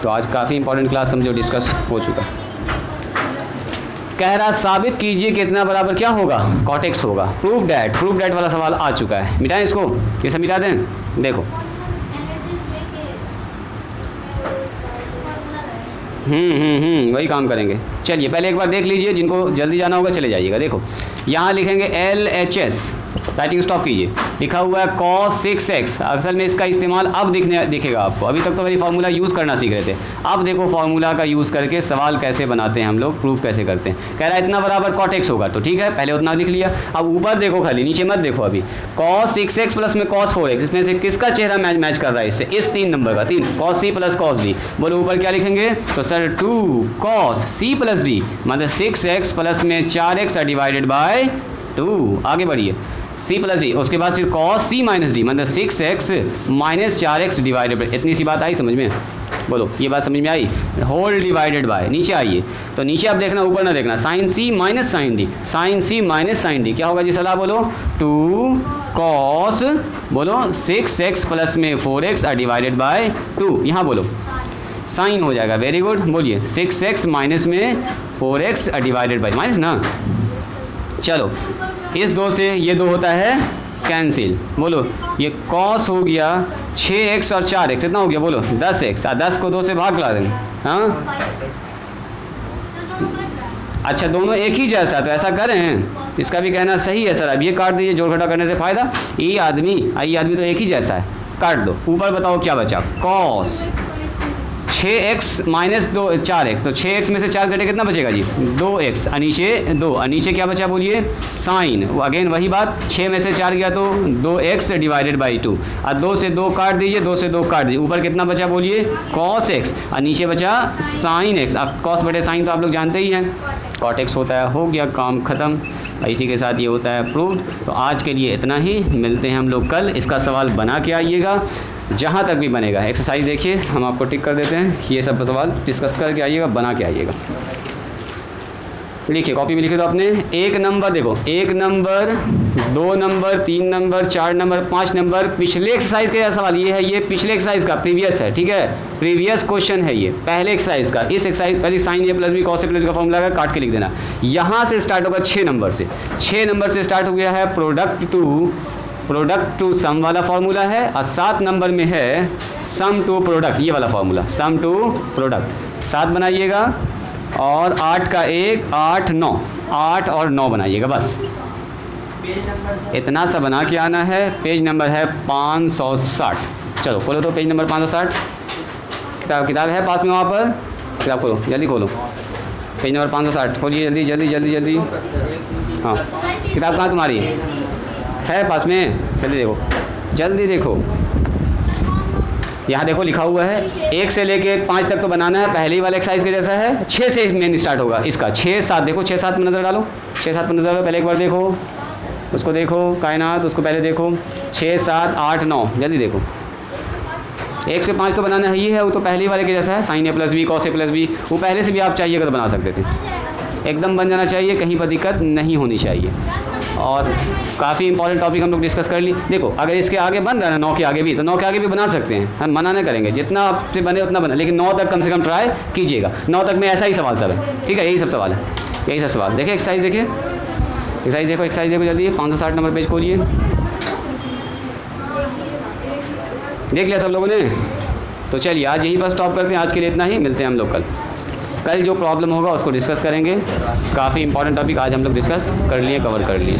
तो आज काफ़ी इंपॉर्टेंट क्लास समझो डिस्कस हो चुका। कह रहा साबित कीजिए कितना बराबर क्या होगा, cot x होगा। प्रूफ डैट वाला सवाल आ चुका है, मिटाएं इसको, ये सब मिटा दें। देखो वही काम करेंगे। चलिए पहले एक बार देख लीजिए, जिनको जल्दी जाना होगा चले जाइएगा। देखो यहाँ लिखेंगे LHS, राइटिंग स्टॉप कीजिए, लिखा हुआ है cos 6x, असल में इसका इस्तेमाल अब दिखेगा आपको, अभी तक तो वही फार्मूला यूज़ करना सीख रहे थे, अब देखो फार्मूला का यूज़ करके सवाल कैसे बनाते हैं हम लोग, प्रूफ कैसे करते हैं। कह रहा है इतना बराबर cot x होगा, तो ठीक है पहले उतना लिख लिया। अब ऊपर देखो खाली, नीचे मत देखो अभी, cos 6x प्लस में cos 4x, इसमें से किसका चेहरा मैच कर रहा है इससे, इस 3 नंबर का, 3 cos c plus cos d। बोलो ऊपर क्या लिखेंगे, तो sir 2 cos c plus d मतलब 6x प्लस में 4x डिवाइडेड बाय 2। आगे बढ़िए, c प्लस डी, उसके बाद फिर cos c माइनस डी मतलब 6x minus 4x divided by, इतनी सी बात आई समझ में। बोलो ये बात समझ में आई। होल डिवाइडेड बाय, नीचे आइए तो नीचे आप देखना, ऊपर ना देखना, sign C minus sine D, sine C minus sine D क्या होगा जी सलाह बोलो, 2 कॉस बोलो 6x प्लस में 4x डिवाइडेड बाय 2, यहाँ बोलो साइन हो जाएगा, वेरी गुड, बोलिए 6x माइनस में 4x डिवाइडेड बाय, माइनस ना, चलो इस 2 से ये 2 होता है कैंसिल, बोलो ये कॉस हो गया 6x और 4x कितना हो गया बोलो 10x, 10 को 2 से भाग ला देंगे, हाँ अच्छा दोनों एक ही जैसा, तो ऐसा कर रहे हैं, इसका भी कहना सही है सर, अब ये काट दीजिए, जोड़ घटा करने से फ़ायदा, ये आदमी तो एक ही जैसा है, काट दो, ऊपर बताओ क्या बचा, कॉस 6x माइनस 4x, तो 6x में से 4 घटे कितना बचेगा जी 2x, नीचे 2, नीचे क्या बचा बोलिए साइन, अगेन वही बात, 6 में से 4 गया तो 2x डिवाइडेड बाई 2, और 2 से 2 काट दीजिए, 2 से 2 काट दीजिए, ऊपर कितना बचा बोलिए cos x, और नीचे बचा sin x, अब cos बटे sin तो आप लोग जानते ही हैं, cot x होता है, हो गया काम ख़त्म, इसी के साथ ये होता है प्रूव्ड। तो आज के लिए इतना ही, मिलते हैं हम लोग कल, इसका सवाल बना के आइएगा, जहाँ तक भी बनेगा, एक्सरसाइज देखिए हम आपको टिक कर देते हैं, ये सब सवाल डिस्कस करके आइएगा, बना के आइएगा, लिखिए कॉपी में लिखे तो आपने, 1 नंबर देखो, 1 number 2 number 3 number 4 number 5 number, पिछले एक्सरसाइज का सवाल ये है, ये पिछले एक्सरसाइज का प्रीवियस है, ठीक है, प्रीवियस क्वेश्चन है ये, पहले एक्सरसाइज का, इस एक्सरसाइज पहले sign A plus B cos A plus का फॉर्मूला है, काट के लिख देना, यहाँ से स्टार्ट होगा 6 नंबर से, 6 नंबर से स्टार्ट हो गया है प्रोडक्ट टू सम वाला फार्मूला है, और 7 नंबर में है सम टू प्रोडक्ट, ये वाला फार्मूला, सम टू प्रोडक्ट, 7 बनाइएगा, और 8 का 1 8 9, 8 और 9 बनाइएगा, बस इतना सा बना के आना है। पेज नंबर है 560, चलो खोलो तो पेज नंबर 560, किताब है पास में, वहाँ पर किताब खोलो, जल्दी खोलो, पेज नंबर 560 खोलिए, जल्दी जल्दी जल्दी जल्दी, हाँ किताब कहाँ तुम्हारी है पास में, जल्दी देखो जल्दी देखो, यहाँ देखो लिखा हुआ है 1 से लेके 5 तक तो बनाना है, पहले ही वाले एक्सरसाइज के जैसा है, 6 से मेन स्टार्ट होगा इसका, 6 7 देखो, 6 7 में नज़र डालो, 6 7 में नज़र डालो, पहले एक बार देखो उसको, देखो कायनात उसको पहले देखो, 6 7 8 9 जल्दी देखो, 1 से 5 तो बनाना है ही है, वो तो पहले वाले के जैसा है, sign A plus B cos A plus B, वो पहले से भी आप चाहिएगा तो बना सकते थे, एकदम बन जाना चाहिए, कहीं पर दिक्कत नहीं होनी चाहिए। और काफ़ी इंपॉर्टेंट टॉपिक हम लोग डिस्कस कर ली, देखो अगर इसके आगे बन रहा है ना 9 के आगे भी, तो 9 के आगे भी बना सकते हैं, हम मना नहीं करेंगे, जितना आपसे बने उतना बना, लेकिन 9 तक कम से कम ट्राई कीजिएगा, 9 तक में ऐसा ही सवाल सब है, ठीक है, यही सब सवाल है, यही सब सवाल, देखिए एक्सरसाइज देखिए, एक्सरसाइज देखो जल्दी, 560 नंबर पेज खोलिए, देख लिया सब लोगों ने, तो चलिए आज यही बस स्टॉप करते हैं, आज के लिए इतना ही, मिलते हैं हम लोग कल जो प्रॉब्लम होगा उसको डिस्कस करेंगे, काफ़ी इंपॉर्टेंट टॉपिक आज हम लोग डिस्कस कर लिए, कवर कर लिए।